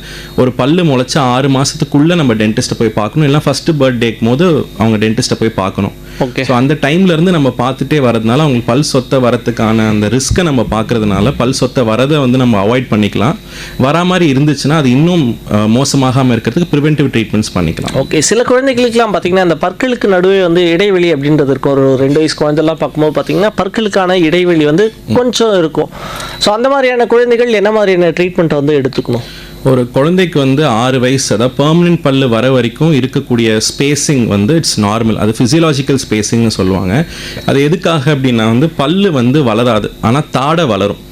ஒரு பல்லு முளைச்சா 6 மாதத்துக்குள்ளே நம்ம டென்டிஸ்ட்டை போய் பார்க்கணும். இல்லை ஃபஸ்ட்டு பர்த்டேக்கும் போது அவங்க டென்டிஸ்ட்டை போய் பார்க்கணும். ஓகே, ஸோ அந்த டைம்லேருந்து நம்ம பார்த்துட்டே வரதுனால அவங்களுக்கு பல் சொத்தை வரதுக்கான அந்த ரிஸ்க்கை நம்ம பார்க்கறதுனால பல் சொத்தை வரதை வந்து நம்ம அவாய்ட் பண்ணிக்கலாம். வரா மாதிரி இருந்துச்சுன்னா அது இன்னும் மோசமாகாமல் இருக்கிறதுக்கு ப்ரிவென்டிவ் ட்ரீட்மெண்ட்ஸ் பண்ணிக்கலாம். ஓகே, சில குழந்தைகளுக்குலாம் பார்த்தீங்கன்னா அந்த பற்களுக்கு நடுவே வந்து இடைவெளி அப்படின்றது இருக்கும். ஒரு 2 வயசு குழந்தைலாம் பார்க்கும்போது பார்த்தீங்கன்னா பற்களுக்கான இடைவெளி வந்து கொஞ்சம் இருக்கும். ஸோ அந்த மாதிரியான குழந்தைகள் என்ன மாதிரியான ட்ரீட்மெண்ட் வந்து எடுத்துக்கணும்? ஒரு குழந்தைக்கு வந்து 6 வயசு, அதாவது பெர்மனன்ட் பல்லு வர வரைக்கும் இருக்கக்கூடிய ஸ்பேசிங் வந்து இட்ஸ் நார்மல். அது ஃபிசியலாஜிக்கல் ஸ்பேசிங்னு சொல்லுவாங்க. அது எதுக்காக அப்படின்னா வந்து பல்லு வந்து வளராது, ஆனால் தாடை வளரும்.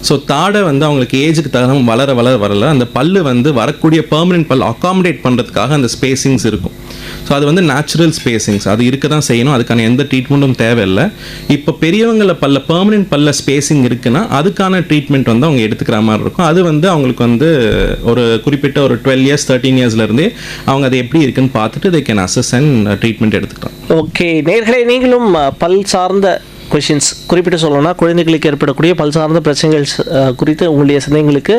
ஸோ தாடை வந்து அவங்களுக்கு ஏஜுக்கு தகுந்த வரல அந்த பல்லு வந்து வரக்கூடிய பெர்மனன்ட் பல் அகாமடேட் பண்ணுறதுக்காக அந்த ஸ்பேசிங்ஸ் இருக்கும். ஸோ அது வந்து நேச்சுரல் ஸ்பேசிங்ஸ், அது இருக்க தான் செய்யணும். அதுக்கான எந்த ட்ரீட்மெண்ட்டும் தேவையில்லை. இப்போ பெரியவங்களை பெர்மனன்ட் பல்ல ஸ்பேசிங் இருக்குன்னா அதுக்கான ட்ரீட்மெண்ட் வந்து அவங்க எடுத்துக்கிற மாதிரி இருக்கும். அது வந்து அவங்களுக்கு வந்து ஒரு குறிப்பிட்ட ஒரு 12 இயர்ஸ் 13 இயர்ஸ்லேருந்தே அவங்க அது எப்படி இருக்குன்னு பார்த்துட்டு they can assess and treatment எடுத்துக்கலாம். ஓகே, நேயர்களே, நீங்களும் பல் சார்ந்த கொஷின்ஸ் குறிப்பிட்டு சொல்லணும்னா குழந்தைகளுக்கு ஏற்படக்கூடிய பல் சார்ந்த பிரச்சனைகள் குறித்து உங்களுடைய சந்தேகங்களுக்கு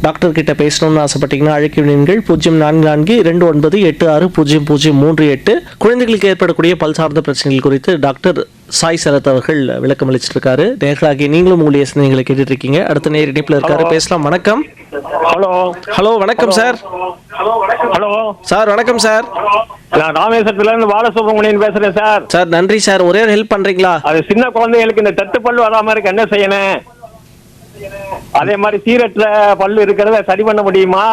டாக்டர் கிட்ட பேசணும்னு ஆசைப்பட்டீங்கன்னா அழைக்கிறீர்கள் 0442860038. குழந்தைகளுக்கு ஏற்படக்கூடிய பல் சார்ந்த பிரச்சனைகள் குறித்து டாக்டர் சாய் சரத் அவர்கள் விளக்கம் அளிச்சிட்டு இருக்காரு. நேயர்களாகிய நீங்களும் உங்களுடைய சந்தேகங்களை கேட்டுட்டு இருக்கீங்க. அடுத்த நேயர் இணைப்பில் இருக்காரு, பேசலாம். வணக்கம். ஹலோ, வணக்கம் சார். ஹலோ சார், வணக்கம் சார். நான் ராமேஸ்வரத்துல இருந்து பாலசுப்ரமணியன் பேசுறேன் சார். சார், நன்றி சார். ஒரே ஒரு ஹெல்ப் பண்றீங்களா? அது சின்ன குழந்தைகளுக்கு இந்த தட்டு பல்லு வராம இருக்கு, என்ன செய்யணும்? அதே மாதிரி சீரற்ற பல்லு இருக்கிறத சரி பண்ண முடியுமா?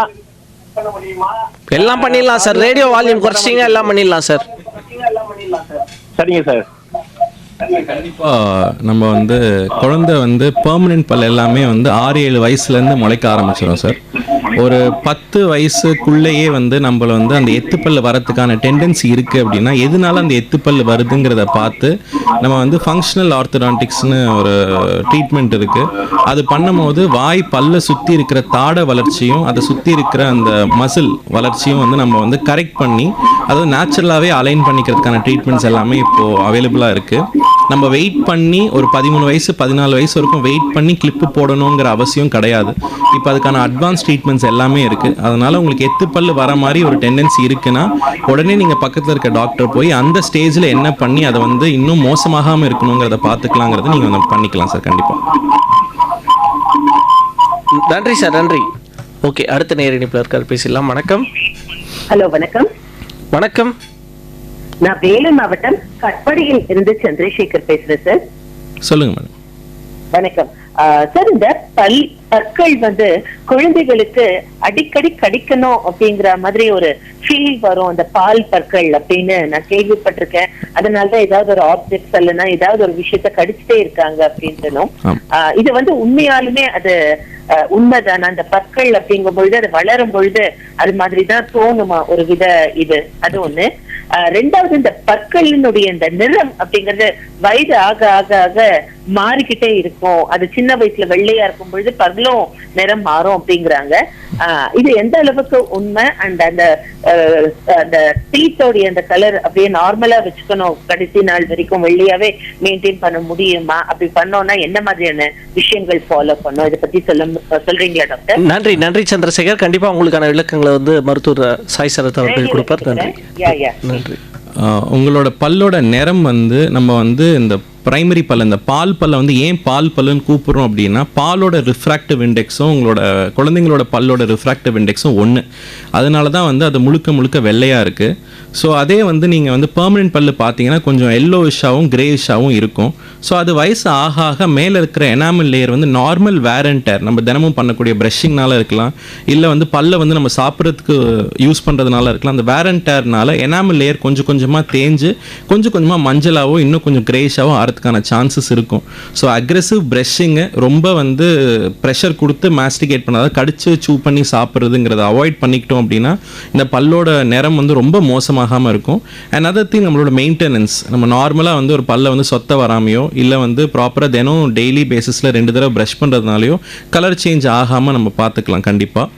எல்லாம் பண்ணிடலாம் சார். ரேடியோ வால்யூம் குறைச்சிங்க, எல்லாம் பண்ணிடலாம் சார். சரிங்க சார். கண்டிப்பாக நம்ம வந்து குழந்தை வந்து பெர்மனன்ட் பல் எல்லாமே வந்து 6-7 வயசுலேருந்து முளைக்க ஆரம்பிச்சிடும் சார். ஒரு 10 வயசுக்குள்ளேயே வந்து நம்மள வந்து அந்த எத்துப்பல் வரத்துக்கான டெண்டன்சி இருக்குது அப்படின்னா எதனால அந்த எத்துப்பல் வருதுங்கிறத பார்த்து நம்ம வந்து ஃபங்க்ஷனல் ஆர்த்தோடான்டிக்ஸ்னு ஒரு ட்ரீட்மெண்ட் இருக்குது. அது பண்ணும்போது வாய் பல்லை சுற்றி இருக்கிற தாடை வளர்ச்சியும் அதை சுற்றி இருக்கிற அந்த மசில் வளர்ச்சியும் வந்து நம்ம வந்து கரெக்ட் பண்ணி அதாவது நேச்சுரலாகவே அலைன் பண்ணிக்கிறதுக்கான ட்ரீட்மெண்ட்ஸ் எல்லாமே இப்போது அவைலபிளாக இருக்குது. நம்ம வெயிட் பண்ணி ஒரு 13 வயசு 14 வயசு வரைக்கும் வெயிட் பண்ணி கிளிப்பு போடணுங்கிற அவசியம் கிடையாது. இப்போ அதுக்கான அட்வான்ஸ் ட்ரீட்மெண்ட்ஸ் எல்லாமே இருக்குது. அதனால் உங்களுக்கு எத்துப்பல் வர மாதிரி ஒரு டெண்டன்சி இருக்குன்னா உடனே நீங்கள் பக்கத்தில் இருக்க டாக்டர் போய் அந்த ஸ்டேஜில் என்ன பண்ணி அதை வந்து இன்னும் மோசமாகாமல் இருக்கணுங்கிறத பார்த்துக்கலாங்கிறத நீங்கள் வந்து பண்ணிக்கலாம் சார். கண்டிப்பாக. நன்றி சார், நன்றி. ஓகே, அடுத்த நேர இணைப்பில் இருக்கார், பேசிடலாம். வணக்கம். ஹலோ, வணக்கம். வணக்கம். நான் வேலூர் மாவட்டம் கட்பாடியில் இருந்து சந்திரசேகர் பேசுறேன் சார். சொல்லுங்க மேடம். வணக்கம் சார். இந்த பற்கள் வந்து குழந்தைகளுக்கு அடிக்கடி கடிக்கணும் அப்படிங்கிற மாதிரி ஒரு ஃபீல் வரும், அந்த பால் பற்கள் அப்படின்னு நான் கேள்விப்பட்டிருக்கேன். அதனாலதான் ஏதாவது ஒரு ஆப்ஜெக்ட்ஸ் இல்லைன்னா ஏதாவது ஒரு விஷயத்த கடிச்சிட்டே இருக்காங்க அப்படின்ட்டு. இது வந்து உண்மையாலுமே அது உண்மைதானா? அந்த பற்கள் அப்படிங்கும் பொழுது அது வளரும் பொழுது அது மாதிரிதான் தோணுமா ஒரு வித இது? அது ஒண்ணு. ரெண்டாவது, இந்த பற்களினுடைய இந்த நிறம் அப்படிங்கறது வயது ஆக ஆக ஆக மாறிக்கிட்டே இருக்கும். அது சின்ன வயசுல வெள்ளையா இருக்கும் பொழுது பற்களும் நிறம் மாறும் அப்படிங்கிறாங்க. இது எந்த அளவுக்கு உண்மை? அண்ட் அந்த டீத்தோடைய அந்த கலர் அப்படியே நார்மலா வச்சுக்கணும், கடைசி நாள் வரைக்கும் வெள்ளையாவே மெயின்டைன் பண்ண முடியுமா? அப்படி பண்ணோம்னா என்ன மாதிரியான விஷயங்கள் ஃபாலோ பண்ணும்? இதை பத்தி சொல்றீங்களா டாக்டர்? நன்றி, நன்றி சந்திரசேகர். கண்டிப்பா உங்களுக்கான விளக்கங்களை வந்து மருத்துவர் சாய் சரத் அவர்கள் கொடுப்பார். நன்றி, நன்றி. உங்களோட பல்லோட நிறம் வந்து நம்ம வந்து இந்த பிரைமரி பல், இந்த பால் பல்லை வந்து ஏன் பால் பல்லுன்னு கூப்பிட்றோம் அப்படின்னா, பாலோட ரிஃப்ராக்டிவ் இண்டெக்ஸும் உங்களோட குழந்தைங்களோட பல்லோட ரிஃப்ராக்டிவ் இண்டெக்ஸும் ஒன்று. அதனால தான் வந்து அது முழுக்க முழுக்க வெள்ளையாக இருக்குது. ஸோ அதே வந்து நீங்கள் வந்து பெர்மனெண்ட் பல்லு பார்த்தீங்கன்னா கொஞ்சம் எல்லோயிஷாகவும் கிரேயிஷாகவும் இருக்கும். ஸோ அது வயசு ஆக ஆக மேலே இருக்கிற எனாமல் லேயர் வந்து நார்மல் வேர் அண்ட் டேர், நம்ம தினமும் பண்ணக்கூடிய ப்ரஷிங்னால இருக்கலாம், இல்லை வந்து பல்லை வந்து நம்ம சாப்பிட்றதுக்கு யூஸ் பண்ணுறதுனால இருக்கலாம். அந்த வேர் அண்ட் டேர்னால எனாமல் லேயர் கொஞ்சம் கொஞ்சமாக தேஞ்சு கொஞ்சம் கொஞ்சமாக மஞ்சளாவோ இன்னும் கொஞ்சம் கிரேயிஷாவோ ஆகிறதுக்கான சான்சஸ் இருக்கும். ஸோ அக்ரெசிவ் ப்ரஷிங்கு, ரொம்ப வந்து ப்ரெஷர் கொடுத்து மாஸ்டிகேட் பண்ணாத கடிச்சு சூ பண்ணி சாப்பிட்றதுங்கிறத அவாய்ட் பண்ணிக்கிட்டோம் அப்படின்னா இந்த பல்லோட நிறம் வந்து ரொம்ப மோசமாகாமல் இருக்கும். அண்ட் அதர் திங், நம்மளோட மெயின்டெனன்ஸ், நம்ம நார்மலாக வந்து ஒரு பல்லை வந்து சொத்த வராமையோ இல்லை வந்து ப்ராப்பராக தினம் டெய்லி பேசிஸில் 2 தடவை ப்ரஷ் பண்ணுறதுனாலையோ கலர் சேஞ்ச் ஆகாமல் நம்ம பார்த்துக்கலாம் கண்டிப்பாக.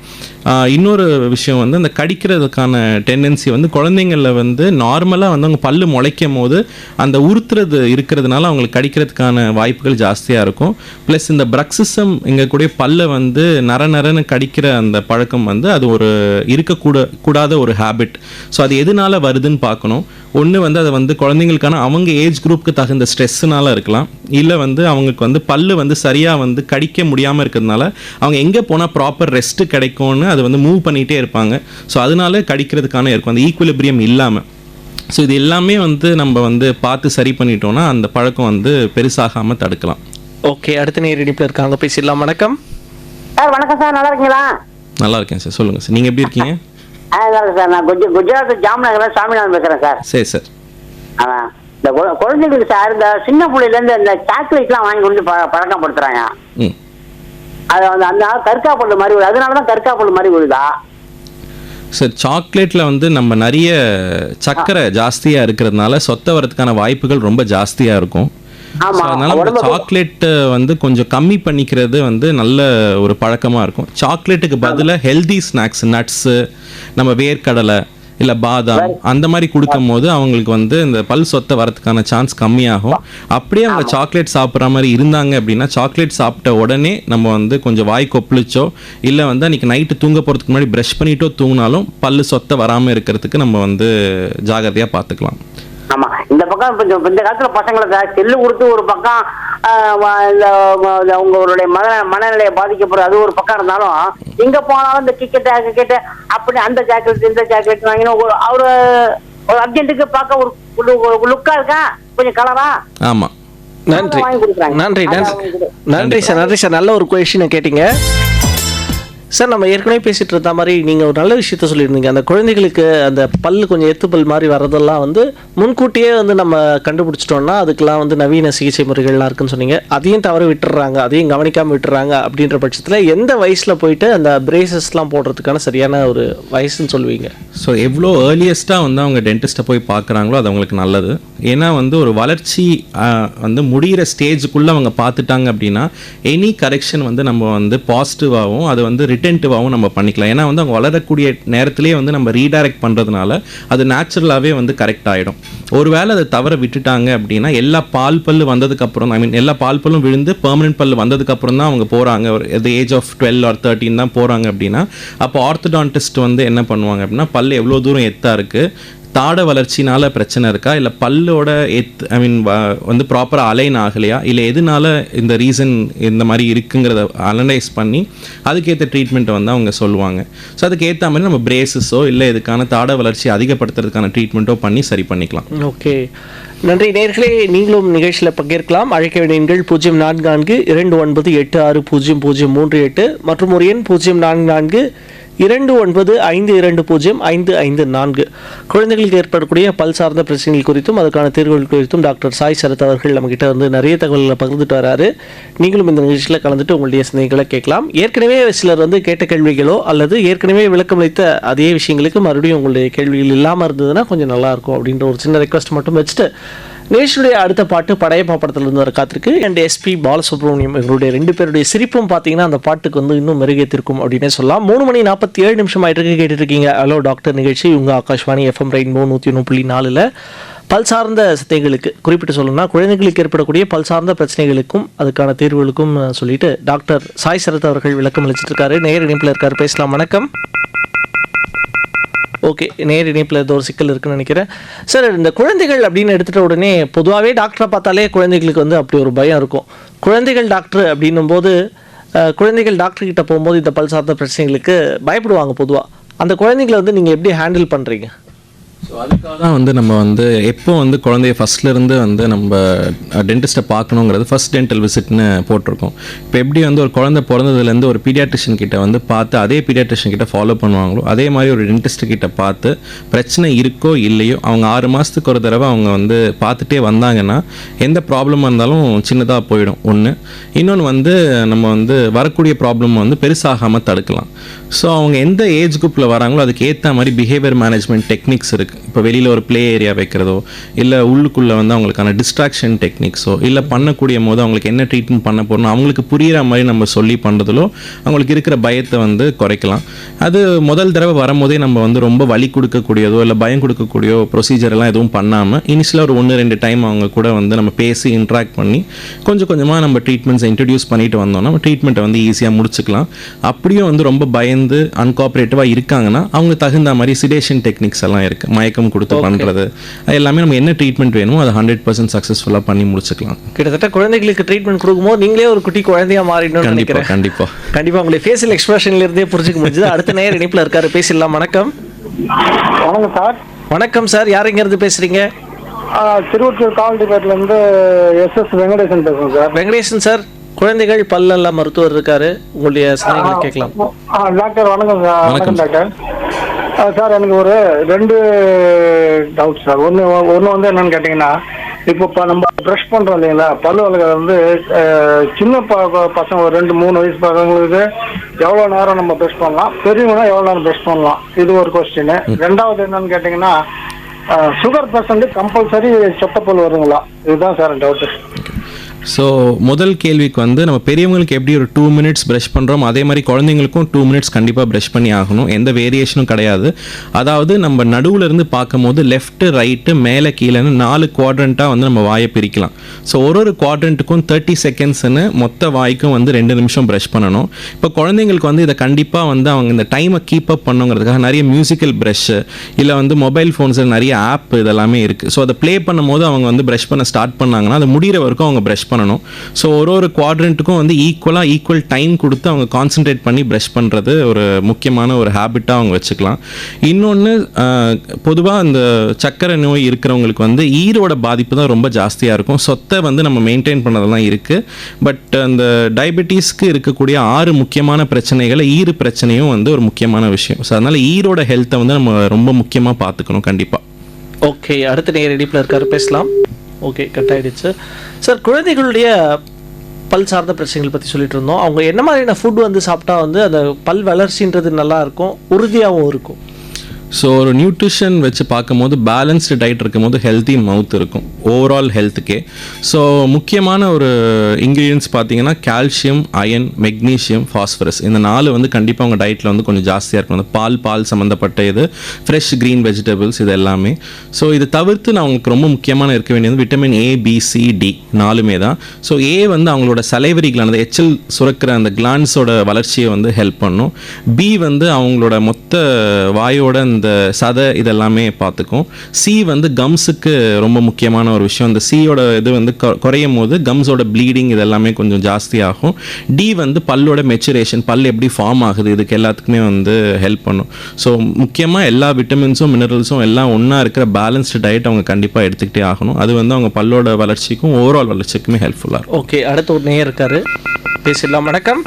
இன்னொரு விஷயம் வந்து அந்த கடிக்கிறதுக்கான டெண்டன்சி வந்து குழந்தைங்களில் வந்து நார்மலாக வந்து அவங்க பல்லு முளைக்கும் போது அந்த உறுத்துறது இருக்கிறதுனால அவங்களுக்கு கடிக்கிறதுக்கான வாய்ப்புகள் ஜாஸ்தியாக இருக்கும். ப்ளஸ் இந்த பிரக்சிசம் இங்கே கூடிய பல்லை வந்து நரன்னு கடிக்கிற அந்த பழக்கம் வந்து அது ஒரு இருக்கக்கூடாத ஒரு ஹேபிட். ஸோ அது எதனால வருதுன்னு பார்க்கணும். ஒன்று வந்து அதை வந்து குழந்தைங்களுக்கான அவங்க ஏஜ் குரூப்புக்கு தகுந்த ஸ்ட்ரெஸ்ஸுனால இருக்கலாம், இல்லை வந்து அவங்களுக்கு வந்து பல்லு வந்து சரியாக வந்து கடிக்க முடியாமல் இருக்கிறதுனால அவங்க எங்கே போனால் ப்ராப்பர் ரெஸ்ட்டு கிடைக்கும்னு அது வந்து மூவ் பண்ணிகிட்டே இருப்பாங்க. ஸோ அதனால கடிக்கிறதுக்கான இருக்கும் அந்த ஈக்குலிபிரியம் இல்லாமல். ஸோ இது எல்லாமே வந்து நம்ம வந்து பார்த்து சரி பண்ணிட்டோம்னா அந்த பழக்கம் வந்து பெருசாகாமல் தடுக்கலாம். ஓகே, அடுத்த நேர இணைப்பில் இருக்காங்க, பேசிடலாம். வணக்கம் சார். வணக்கம் சார், நல்லா இருக்கீங்களா? நல்லா இருக்கேன் சார், சொல்லுங்கள் சார், நீங்கள் எப்படி இருக்கீங்க? சார், நான் குஜராத் ஜாம்நகர் சாமிநாதன் பேசுறேன் சார். சரி சார். அதான் இந்த குழந்தைங்களுக்கு சார் இந்த சின்ன பிள்ளையிலேருந்து இந்த சாக்லேட்லாம் வாங்கி கொண்டு பழக்கப்படுத்துறாங்க. அது வந்து அந்த கற்கா பல்லு மாதிரி விழுது, அதனால தான் கற்கா பல்லு மாதிரி விழுதா சார்? சாக்லேட்டில் வந்து நம்ம நிறைய சர்க்கரை ஜாஸ்தியாக இருக்கிறதுனால சொத்த வரதுக்கான வாய்ப்புகள் ரொம்ப ஜாஸ்தியாக இருக்கும். அதனால நம்ம சாக்லேட் வந்து கொஞ்சம் கம்மி பண்ணிக்கிறது வந்து நல்ல ஒரு பழக்கமாக இருக்கும். சாக்லேட்டுக்கு பதிலாக ஹெல்தி ஸ்நாக்ஸ், நட்ஸு, நம்ம வேர்க்கடலை இல்லை பாதாம் அந்த மாதிரி கொடுக்கும் போது அவங்களுக்கு வந்து இந்த பல் சொத்தை வரதுக்கான சான்ஸ் கம்மியாகும். அப்படியே அவங்க சாக்லேட் சாப்பிட்ற மாதிரி இருந்தாங்க அப்படின்னா சாக்லேட் சாப்பிட்ட உடனே நம்ம வந்து கொஞ்சம் வாய் கொப்பளிச்சோ இல்லை வந்து அன்றைக்கி நைட்டு தூங்க போகிறதுக்கு முன்னாடி ப்ரஷ் பண்ணிட்டோ தூங்கினாலும் பல் சொத்தை வராமல் இருக்கிறதுக்கு நம்ம வந்து ஜாகிரதையாக பார்த்துக்கலாம். ஆமா, இந்த பக்கம் இந்த காலத்துல பசங்களுக்கு செல்லு கொடுத்து ஒரு பக்கம் உங்களுடைய மனநிலையை பாதிக்கப்படுறது அது ஒரு பக்கம் இருந்தாலும், எங்க போனாலும் இந்த கிரிக்கெட் அப்படி அந்த ஜாக்கெட் இந்த ஜாக்கெட் வாங்கினா அவரு ஒரு அர்ஜென்ட்டுக்கு பார்க்க ஒரு லுக்கா இருக்கா, கொஞ்சம் கலரா. ஆமா, நன்றி நன்றி நன்றி சார், நன்றி சார். நல்ல ஒரு கொஸ்டினை கேட்டீங்க சார். நம்ம ஏற்கனவே பேசிட்டு இருந்த மாதிரி நீங்கள் ஒரு நல்ல விஷயத்த சொல்லியிருந்தீங்க. அந்த குழந்தைகளுக்கு அந்த பல் கொஞ்சம் எத்துப்பல் மாதிரி வர்றதெல்லாம் வந்து முன்கூட்டியே வந்து நம்ம கண்டுபிடிச்சிட்டோம்னா அதுக்கெல்லாம் வந்து நவீன சிகிச்சை முறைகள்லாம் இருக்குன்னு சொன்னீங்க. அதையும் தவற விட்டுறாங்க, அதையும் கவனிக்காமல் விட்டுறாங்க. அப்படின்ற பட்சத்தில் எந்த வயசில் போயிட்டு அந்த பிரேசஸ்லாம் போடுறதுக்கான சரியான ஒரு வயசுன்னு சொல்லுவீங்க? ஸோ எவ்வளோ ஏர்லியஸ்ட்டாக வந்து அவங்க டென்டிஸ்ட்டை போய் பார்க்குறாங்களோ அது அவங்களுக்கு நல்லது. ஏன்னா வந்து ஒரு வளர்ச்சி வந்து முடிகிற ஸ்டேஜுக்குள்ளே அவங்க பார்த்துட்டாங்க அப்படின்னா எனி கரெக்ஷன் வந்து நம்ம வந்து பாசிட்டிவாகவும் அது வந்து ரிட்டென்டிவாகவும் நம்ம பண்ணிக்கலாம். ஏன்னா வந்து அவங்க வளரக்கூடிய நேரத்திலேயே வந்து நம்ம ரீடைரக்ட் பண்ணுறதுனால அது நேச்சுரலாகவே வந்து கரெக்ட் ஆகிடும். ஒருவேளை அதை தவற விட்டுட்டாங்க அப்படின்னா எல்லா பால் பல்லு வந்ததுக்கப்புறம், எல்லா பால் பல்லும் விழுந்து பெர்மனன்ட் பல்லு வந்ததுக்கப்புறம் தான் அவங்க போகிறாங்க, ஒரு ஏஜ் ஆஃப் 12 or 13 தான் போகிறாங்க அப்படின்னா, அப்போ ஆர்த்தோடான்டிஸ்ட் வந்து என்ன பண்ணுவாங்க அப்படின்னா, பல் எவ்வளோ தூரம் எத்தாக இருக்குது, தாட வளர்ச்சினால பிரச்சனை இருக்கா, இல்லை பல்லோட வந்து ப்ராப்பராக அலைன் ஆகலையா, இல்லை எதனால இந்த ரீசன் இந்த மாதிரி இருக்குங்கிறத அனலைஸ் பண்ணி அதுக்கேற்ற ட்ரீட்மெண்ட்டை வந்து அவங்க சொல்லுவாங்க. ஸோ அதுக்கேற்ற மாதிரி நம்ம பிரேசஸோ இல்லை இதுக்கான தாட வளர்ச்சி அதிகப்படுத்துறதுக்கான ட்ரீட்மெண்ட்டோ பண்ணி சரி பண்ணிக்கலாம். ஓகே, நன்றி நேயர்களே. நீங்களும் நிகழ்ச்சியில் பங்கேற்கலாம். அழைக்க வேண்டிய எண்கள் 0442960038 மற்றும் ஒரு எண் 044295205554. குழந்தைகளுக்கு ஏற்படக்கூடிய பல் சார்ந்த பிரச்சனைகள் குறித்தும் அதுக்கான தீர்வுகள் குறித்தும் டாக்டர் சாய் சரத் அவர்கள் நம்மகிட்ட வந்து நிறைய தகவல்களை பகிர்ந்துட்டு வராரு. நீங்களும் இந்த நிகழ்ச்சியில் கலந்துட்டு உங்களுடைய சிந்தனைகளை கேட்கலாம். ஏற்கனவே சிலர் வந்து கேட்ட கேள்விகளோ அல்லது ஏற்கனவே விளக்கமளித்த அதே விஷயங்களுக்கு மறுபடியும் உங்களுடைய கேள்விகள் இல்லாமல் இருந்ததுன்னா கொஞ்சம் நல்லாயிருக்கும் அப்படின்ற ஒரு சின்ன ரெக்வஸ்ட் மட்டும் வச்சுட்டு நேஷனுடைய அடுத்த பாட்டு படையப்பா படத்திலிருந்து வர காத்திருக்கு. அண்ட் எஸ்பி பாலசுப்ரமணியம் இவங்களுடைய 2 பேருடைய சிரிப்பும் பார்த்தீங்கன்னா அந்த பாட்டுக்கு வந்து இன்னும் மெருகேற்றிருக்கும் அப்படின்னே சொல்லலாம். 3:47 ஆயிட்டு கேட்டுட்டு இருக்கீங்க ஹலோ டாக்டர் நிகழ்ச்சி. உங்கள் ஆகாஷ்வாணி FM ரெயின்போ 101.4 பல் சார்ந்த சத்தைகளுக்கு குறிப்பிட்டு சொல்லணும்னா குழந்தைகளுக்கு ஏற்படக்கூடிய பல் சார்ந்த பிரச்சனைகளுக்கும் அதுக்கான தீர்வுகளுக்கும் சொல்லிட்டு டாக்டர் சாய் சரத் அவர்கள் விளக்கம் அளிச்சிட்டு இருக்காரு. நேர் இணைப்பில் இருக்காரு, பேசலாம். வணக்கம். ஓகே, நேர் இணைப்பில் ஏதோ ஒரு சிக்கல் இருக்குன்னு நினைக்கிறேன். சார், இந்த குழந்தைகள் அப்படின்னு எடுத்துகிட்ட உடனே பொதுவாகவே டாக்டரை பார்த்தாலே குழந்தைகளுக்கு வந்து அப்படி ஒரு பயம் இருக்கும். குழந்தைகள் டாக்டர் அப்படின்னும் போது குழந்தைகள் டாக்டர்கிட்ட போகும்போது இந்த பல் சார்ந்த பிரச்சனைகளுக்கு பயப்படுவாங்க பொதுவாக. அந்த குழந்தைகளை வந்து நீங்கள் எப்படி ஹேண்டில் பண்ணுறீங்க? ஸோ அதுக்காக தான் வந்து நம்ம வந்து எப்போ வந்து குழந்தைய ஃபஸ்ட்லேருந்து வந்து நம்ம டென்டிஸ்ட்டை பார்க்கணுங்கிறது ஃபஸ்ட் டென்டல் விசிட்னு போட்டிருக்கோம். இப்போ எப்படி வந்து ஒரு குழந்தை பிறந்ததுலேருந்து ஒரு பீடியாட்ரிஷியன் கிட்ட வந்து பார்த்து அதே பீடியாட்ரிஷியன் கிட்ட ஃபாலோ பண்ணுவாங்களோ அதே மாதிரி ஒரு டென்டிஸ்ட் கிட்ட பார்த்து பிரச்சனை இருக்கோ இல்லையோ அவங்க 6 மாதத்துக்கு ஒரு தடவை அவங்க வந்து பார்த்துட்டே வந்தாங்கன்னா எந்த ப்ராப்ளமாக இருந்தாலும் சின்னதாக போயிடும் ஒன்று. இன்னொன்று வந்து நம்ம வந்து வரக்கூடிய ப்ராப்ளம் வந்து பெருசாகாமல் தடுக்கலாம். ஸோ அவங்க எந்த ஏஜ் குரூப்பில் வராங்களோ அதுக்கு ஏற்ற மாதிரி பிஹேவியர் மேனேஜ்மெண்ட் டெக்னிக்ஸ் இருக்குது. இப்போ வெளியில் ஒரு ப்ளே ஏரியா வைக்கிறதோ இல்லை உள்ளுக்குள்ளே வந்து அவங்களுக்கான டிஸ்ட்ராக்ஷன் டெக்னிக்ஸோ இல்லை பண்ணக்கூடிய போது அவங்களுக்கு என்ன ட்ரீட்மெண்ட் பண்ண போகிறோம் அவங்களுக்கு புரிகிற மாதிரி நம்ம சொல்லி பண்ணுறதுலோ அவங்களுக்கு இருக்கிற பயத்தை வந்து குறைக்கலாம். அது முதல் தடவை வரும்போதே நம்ம வந்து ரொம்ப வலி கொடுக்கக்கூடியதோ இல்லை பயம் கொடுக்கக்கூடியோ ப்ரொசீஜர் எதுவும் பண்ணாமல் இனிஷியலாக ஒரு 1-2 டைம் அவங்க கூட வந்து நம்ம பேசி இன்ட்ராக்ட் பண்ணி கொஞ்சம் கொஞ்சமாக நம்ம ட்ரீட்மெண்ட்ஸை இன்ட்ரடியூஸ் பண்ணிட்டு வந்தோம்னா நம்ம ட்ரீட்மெண்ட்டை வந்து ஈஸியாக முடிச்சுக்கலாம். அப்படியும் வந்து ரொம்ப பயந்து அன்கோஆப்ரேட்டிவாக இருக்காங்கன்னா அவங்க தகுந்த மாதிரி சிடேஷன் டெக்னிக்ஸ் எல்லாம் இருக்குது, மயக்கம் கொடுத்து பண்ணுறது எல்லாமே நம்ம என்ன ட்ரீட்மெண்ட் வேணுமோ அதை 100% சக்ஸஸ்ஃபுல்லாக பண்ணி முடிச்சுக்கலாம். கிட்டத்தட்ட குழந்தைகளுக்கு ட்ரீட்மெண்ட் கொடுக்கும்போது நீங்களே ஒரு குட்டி குழந்தையாக மாறிடணும்னு நினைக்கிறேன். கண்டிப்பாக உங்களுடைய ஃபேஷியல் எக்ஸ்பிரஷன்ல இருந்தே புரிஞ்சுக்க முடிஞ்சது. அடுத்த நேரம் இணைப்பில் இருக்காரு, பேசலாம். வணக்கம். வணக்கம் சார். வணக்கம் சார், யார் எங்க இருந்து பேசுறீங்க? திருவொற்றியூர் காவல்துறையில இருந்து SS வெங்கடேசன் பேசுறேன் சார். வெங்கடேசன் சார், குழந்தைகள் பல்லல்ல மருத்துவர் இருக்காரு, உங்களுடைய சந்தேகங்களை கேட்கலாம். டாக்டர் வணக்கம் சார். வணக்கம் டாக்டர். சார், எனக்கு ஒரு 2 டவுட் சார். ஒன்று வந்து என்னன்னு கேட்டிங்கன்னா, இப்போ நம்ம ப்ரஷ் பண்ணுறோம் இல்லைங்களா, பல்லு வளர்க்குறது வந்து சின்ன பசங்க ஒரு 2-3 வயசு பசங்களுக்கு எவ்வளோ நேரம் நம்ம ப்ரஷ் பண்ணலாம், பெரியவங்கன்னா எவ்வளோ நேரம் ப்ரஷ் பண்ணலாம், இது ஒரு கொஸ்டின். ரெண்டாவது என்னன்னு கேட்டிங்கன்னா, சுகர் பேஷண்ட் கம்பல்சரி சொத்தப்பல் வருங்களா? இதுதான் சார் டவுட்டு. ஸோ முதல் கேள்விக்கு வந்து நம்ம பெரியவங்களுக்கு எப்படி ஒரு 2 minutes ப்ரஷ் பண்ணுறோம் அதே மாதிரி குழந்தைங்களுக்கும் 2 minutes கண்டிப்பாக ப்ரஷ் பண்ணி ஆகணும். எந்த வேரியேஷனும் கிடையாது. அதாவது நம்ம நடுவில் இருந்து பார்க்கும்போது லெஃப்ட்டு ரைட்டு மேலே கீழேன்னு 4 குவாட்ரண்ட்டாக வந்து நம்ம வாயை பிரிக்கலாம். ஸோ ஒரு குவாட்ரண்ட்டுக்கும் 30 செகண்ட்ஸ்னு மொத்த வாய்க்கும் வந்து 2 நிமிஷம் ப்ரஷ் பண்ணணும். இப்போ குழந்தைங்களுக்கு வந்து இதை கண்டிப்பாக வந்து அவங்க இந்த டைமை கீப் அப் பண்ணுங்கிறதுக்காக நிறைய மியூசிக்கல் ப்ரஷ்ஷு இல்லை வந்து மொபைல் ஃபோன்ஸில் நிறைய ஆப் இதெல்லாமே இருக்குது. ஸோ அதை ப்ளே பண்ணும்போது அவங்க வந்து ப்ரஷ் பண்ண ஸ்டார்ட் பண்ணாங்கன்னா அது முடிகிற வரைக்கும் அவங்க ப்ரஷ் பண்ணணும். ஸோ ஒரு குவாட்ரண்ட்டுக்கும் வந்து ஈக்குவல் டைம் கொடுத்து அவங்க கான்சென்ட்ரேட் பண்ணி ப்ரஷ் பண்ணுறது ஒரு முக்கியமான ஒரு ஹேபிட்டாக அவங்க வச்சுக்கலாம். இன்னொன்று, பொதுவாக இந்த சர்க்கரை நோய் இருக்கிறவங்களுக்கு வந்து ஈரோட பாதிப்பு தான் ரொம்ப ஜாஸ்தியாக இருக்கும். சொத்தை வந்து நம்ம மெயின்டைன் பண்ணதெல்லாம் இருக்குது. பட் அந்த டயபெட்டிஸ்க்கு இருக்கக்கூடிய 6 முக்கியமான பிரச்சனைகளை ஈறு பிரச்சனையும் வந்து ஒரு முக்கியமான விஷயம். ஸோ அதனால் ஈரோட ஹெல்த்தை வந்து நம்ம ரொம்ப முக்கியமாக பார்த்துக்கணும் கண்டிப்பாக. ஓகே, அடுத்த நேரடிப்பில் இருக்காரு, பேசலாம். ஓகே, கட் ஆகிடுச்சு சார். குழந்தைகளுடைய பல் சார்ந்த பிரச்சனைகள் பற்றி சொல்லிட்டு இருந்தோம். அவங்க என்ன மாதிரியான ஃபுட் வந்து சாப்பிட்டா வந்து அந்த பல் வளர்ச்சின்றது நல்லா இருக்கும், உறுதியாகவும் இருக்கும்? ஸோ ஒரு நியூட்ரிஷன் வச்சு பார்க்கும்போது பேலன்ஸ்டு டயட் இருக்கும்போது ஹெல்த்தி மவுத் இருக்கும் ஓவரால் ஹெல்த்துக்கே. ஸோ முக்கியமான ஒரு இன்க்ரீடியன்ஸ் பார்த்தீங்கன்னா கால்சியம், அயன், மெக்னீஷியம், ஃபாஸ்பரஸ், இந்த 4 வந்து கண்டிப்பாக உங்கள் டயட்டில் வந்து கொஞ்சம் ஜாஸ்தியாக இருக்கும். அந்த பால் சம்மந்தப்பட்ட இது, ஃப்ரெஷ் க்ரீன் வெஜிடபிள்ஸ், இது எல்லாமே. ஸோ இதை தவிர்த்து நான் உங்களுக்கு ரொம்ப முக்கியமான இருக்க வேண்டியது vitamin A, B, C, D 4மே தான். ஸோ A வந்து அவங்களோட சலைவரி கிளாண்ட், அந்த எச்சல் சுரக்கிற அந்த கிளாண்ட்ஸோட வளர்ச்சியை வந்து ஹெல்ப் பண்ணும். B வந்து அவங்களோட மொத்த வாயோட இந்த சதை இதெல்லாமே பார்த்துக்கும். C வந்து கம்ஸுக்கு ரொம்ப முக்கியமான ஒரு விஷயம். அந்த சியோட இது வந்து குறையும் போது கம்ஸோட ப்ளீடிங் இதெல்லாமே கொஞ்சம் ஜாஸ்தி ஆகும். D வந்து பல்லோட மெச்சுரேஷன், பல் எப்படி ஃபார்ம் ஆகுது, இதுக்கு எல்லாத்துக்குமே வந்து ஹெல்ப் பண்ணும். ஸோ முக்கியமாக எல்லா விட்டமின்ஸும் மினரல்ஸும் எல்லாம் ஒன்றா இருக்கிற பேலன்ஸ்டு டயட் அவங்க கண்டிப்பாக எடுத்துக்கிட்டே ஆகணும். அது வந்து அவங்க பல்லோட வளர்ச்சிக்கும் ஓவரால் வளர்ச்சிக்குமே ஹெல்ப்ஃபுல்லாக இருக்கும். ஓகே, அடுத்து ஒரு நேயர் இருக்காரு, பேசிடலாம். வணக்கம்.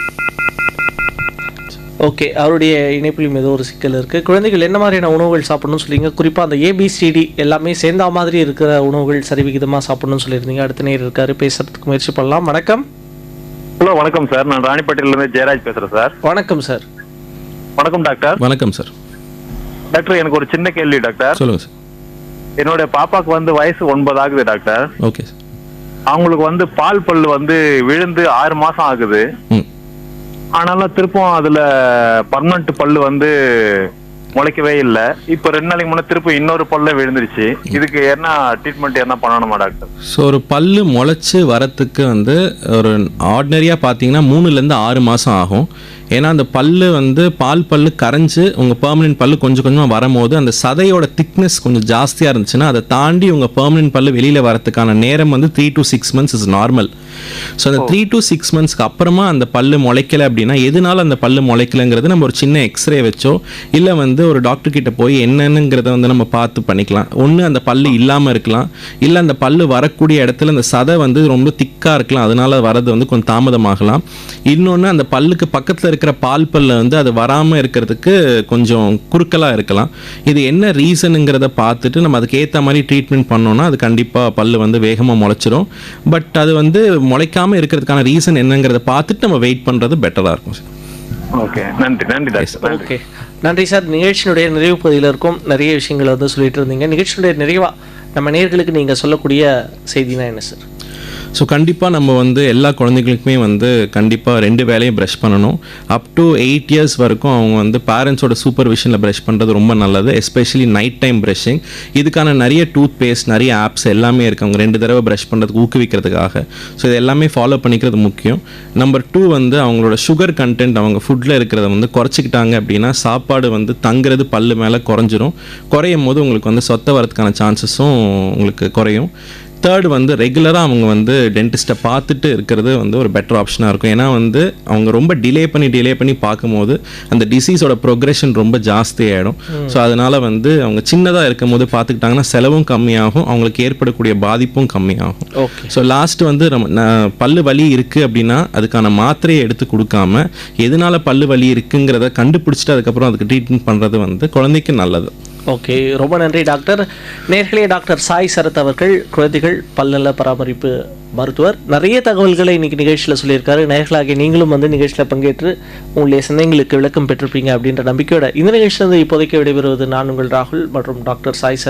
ஓகே, அவருடைய இணைப்பிலும் ஏதோ ஒரு சிக்கல் இருக்குது. குழந்தைகள் என்ன மாதிரியான உணவுகள் சாப்பிடணும்னு சொல்லிங்க, குறிப்பாக அந்த ABCD எல்லாமே சேர்ந்தா மாதிரி இருக்கிற உணவுகள் சரிவிகிதமாக சாப்பிடணும்னு சொல்லியிருந்தீங்க. அடுத்த நேயர் இருக்காரு, பேசுறதுக்கு முயற்சி பண்ணலாம். வணக்கம். ஹலோ, வணக்கம் சார். நான் ராணிப்பேட்டையிலேருந்து ஜெயராஜ் பேசுறேன் சார். வணக்கம் சார். வணக்கம் டாக்டர். வணக்கம் சார். டாக்டர், எனக்கு ஒரு சின்ன கேள்வி டாக்டர். சொல்லுங்கள் சார். என்னுடைய பாப்பாக்கு வந்து வயசு 9 ஆகுது டாக்டர். Okay sir. அவங்களுக்கு வந்து பால் பல்லு வந்து விழுந்து 6 மாசம் ஆகுது. ஆனாலும் திருப்பும் அதுல பர்மனன்ட் பல்லு வந்து முளைக்கவே இல்லை. இப்போ 2 நாளைக்கு முன்னே திருப்பி இன்னொரு பல்ல விழுந்துருச்சு. இதுக்கு என்ன ட்ரீட்மெண்ட் என்ன பண்ணணுமா டாக்டர்? ஸோ ஒரு பல்லு முளைச்சி வரத்துக்கு வந்து ஒரு ஆர்டினரியாக பார்த்தீங்கன்னா 3லேருந்து 6 மாதம் ஆகும். ஏன்னா அந்த பல்லு வந்து பால் பல்லு கரைஞ்சி உங்கள் பெர்மனெண்ட் பல்லு கொஞ்சம் கொஞ்சமாக வரும்போது அந்த சதையோட திக்னஸ் கொஞ்சம் ஜாஸ்தியாக இருந்துச்சுன்னா அதை தாண்டி உங்கள் பெர்மனெண்ட் பல்லு வெளியில் வரதுக்கான நேரம் வந்து 3 to 6 months is normal. So அந்த 3 to 6 monthsக்கு அப்புறமா அந்த பல்லு முளைக்கலை அப்படின்னா எதனால அந்த பல்லு முளைக்கலைங்கிறது நம்ம ஒரு சின்ன எக்ஸ்ரே வச்சோ இல்லை வந்து ஒரு டாக்டர் கிட்ட போய் என்னென்னுங்கிறத வந்து நம்ம பார்த்து பண்ணிக்கலாம். ஒன்று அந்த பல்லு இல்லாமல் இருக்கலாம், இல்லை அந்த பல்லு வரக்கூடிய இடத்துல அந்த சதை வந்து ரொம்ப திக்காக இருக்கலாம், அதனால வரது வந்து கொஞ்சம் தாமதமாகலாம். இன்னொன்று அந்த பல்லுக்கு பக்கத்தில் இருக்கிற பால் பல்ல வந்து அது வராமல் இருக்கிறதுக்கு கொஞ்சம் குறுக்கலாக இருக்கலாம். இது என்ன ரீசனுங்கிறத பார்த்துட்டு நம்ம அதுக்கு ஏற்ற மாதிரி ட்ரீட்மெண்ட் பண்ணோம்னா அது கண்டிப்பாக பல்லு வந்து வேகமாக முளைச்சிரும். பட் அது வந்து முளைக்காமல் இருக்கிறதுக்கான ரீசன் என்னங்கிறத பார்த்துட்டு நம்ம வெயிட் பண்ணுறது பெட்டராக இருக்கும் சார். ஓகே, நன்றி நன்றி டாக்டர். ஓகே, நன்றி சார். நிகழ்ச்சியினுடைய நிறைவு பகுதியில் இருக்கும் நிறைய விஷயங்களை வந்து சொல்லிட்டு இருந்தீங்க. நிகழ்ச்சியினுடைய நிறைவா நம்ம நேயர்களுக்கு நீங்கள் சொல்லக்கூடிய செய்தினா என்ன சார்? ஸோ கண்டிப்பாக நம்ம வந்து எல்லா குழந்தைகளுக்குமே வந்து கண்டிப்பாக 2 வேளையும் ப்ரஷ் பண்ணணும். அப் டு 8 years வரைக்கும் அவங்க வந்து பேரண்ட்ஸோட சூப்பர்விஷனில் ப்ரஷ் பண்ணுறது ரொம்ப நல்லது. Especially night time brushing. இதுக்கான நிறைய டூத் பேஸ்ட், நிறைய ஆப்ஸ் எல்லாமே இருக்குது அவங்க 2 தடவை ப்ரஷ் பண்ணுறதுக்கு ஊக்குவிக்கிறதுக்காக. ஸோ இது எல்லாமே ஃபாலோ பண்ணிக்கிறது முக்கியம். நம்பர் 2 வந்து அவங்களோட சுகர் கண்டென்ட் அவங்க ஃபுட்டில் இருக்கிறத வந்து குறைச்சிக்கிட்டாங்க அப்படின்னா சாப்பாடு வந்து தங்குறது பல்லு மேலே குறையும் போது உங்களுக்கு வந்து சொத்தை வரதுக்கான சான்சஸும் உங்களுக்கு குறையும். தேர்டு வந்து ரெகுலராக அவங்க வந்து டென்டிஸ்ட்டை பார்த்துட்டு இருக்கிறது வந்து ஒரு பெட்டர் ஆப்ஷனாக இருக்கும். ஏன்னா வந்து அவங்க ரொம்ப டிலே பண்ணி பார்க்கும்போது அந்த டிசீஸோட ப்ரோக்ரெஷன் ரொம்ப ஜாஸ்தி ஆகிடும். ஸோ அதனால் வந்து அவங்க சின்னதாக இருக்கும் போது பார்த்துக்கிட்டாங்கன்னா செலவும் கம்மியாகும், அவங்களுக்கு ஏற்படக்கூடிய பாதிப்பும் கம்மியாகும். ஸோ லாஸ்ட் வந்து பல்லு வலி இருக்குது அப்படின்னா அதுக்கான மாத்திரையை எடுத்து கொடுக்காம எதனால பல்லு வலி இருக்குங்கிறத கண்டுபிடிச்சிட்டு அதுக்கப்புறம் அதுக்கு ட்ரீட்மெண்ட் பண்ணுறது வந்து குழந்தைக்கு நல்லது. ஓகே, ரொம்ப நன்றி டாக்டர். நேர்களே, டாக்டர் சாய் சரத் அவர்கள் குழந்தைகள் பல்நல பராமரிப்பு மருத்துவர். நிறைய தகவல்களை இன்னைக்கு நிகழ்ச்சியில் சொல்லியிருக்காரு. நேர்களாகிய நீங்களும் வந்து நிகழ்ச்சியில் பங்கேற்று உங்களுடைய சந்தேகங்களுக்கு விளக்கம் பெற்றிருப்பீங்க அப்படின்ற நம்பிக்கையோட இந்த நிகழ்ச்சியிலிருந்து இப்போதைக்கு விடைபெறுவது நான் உங்கள் ராகுல் மற்றும் டாக்டர் சாய் சரத்.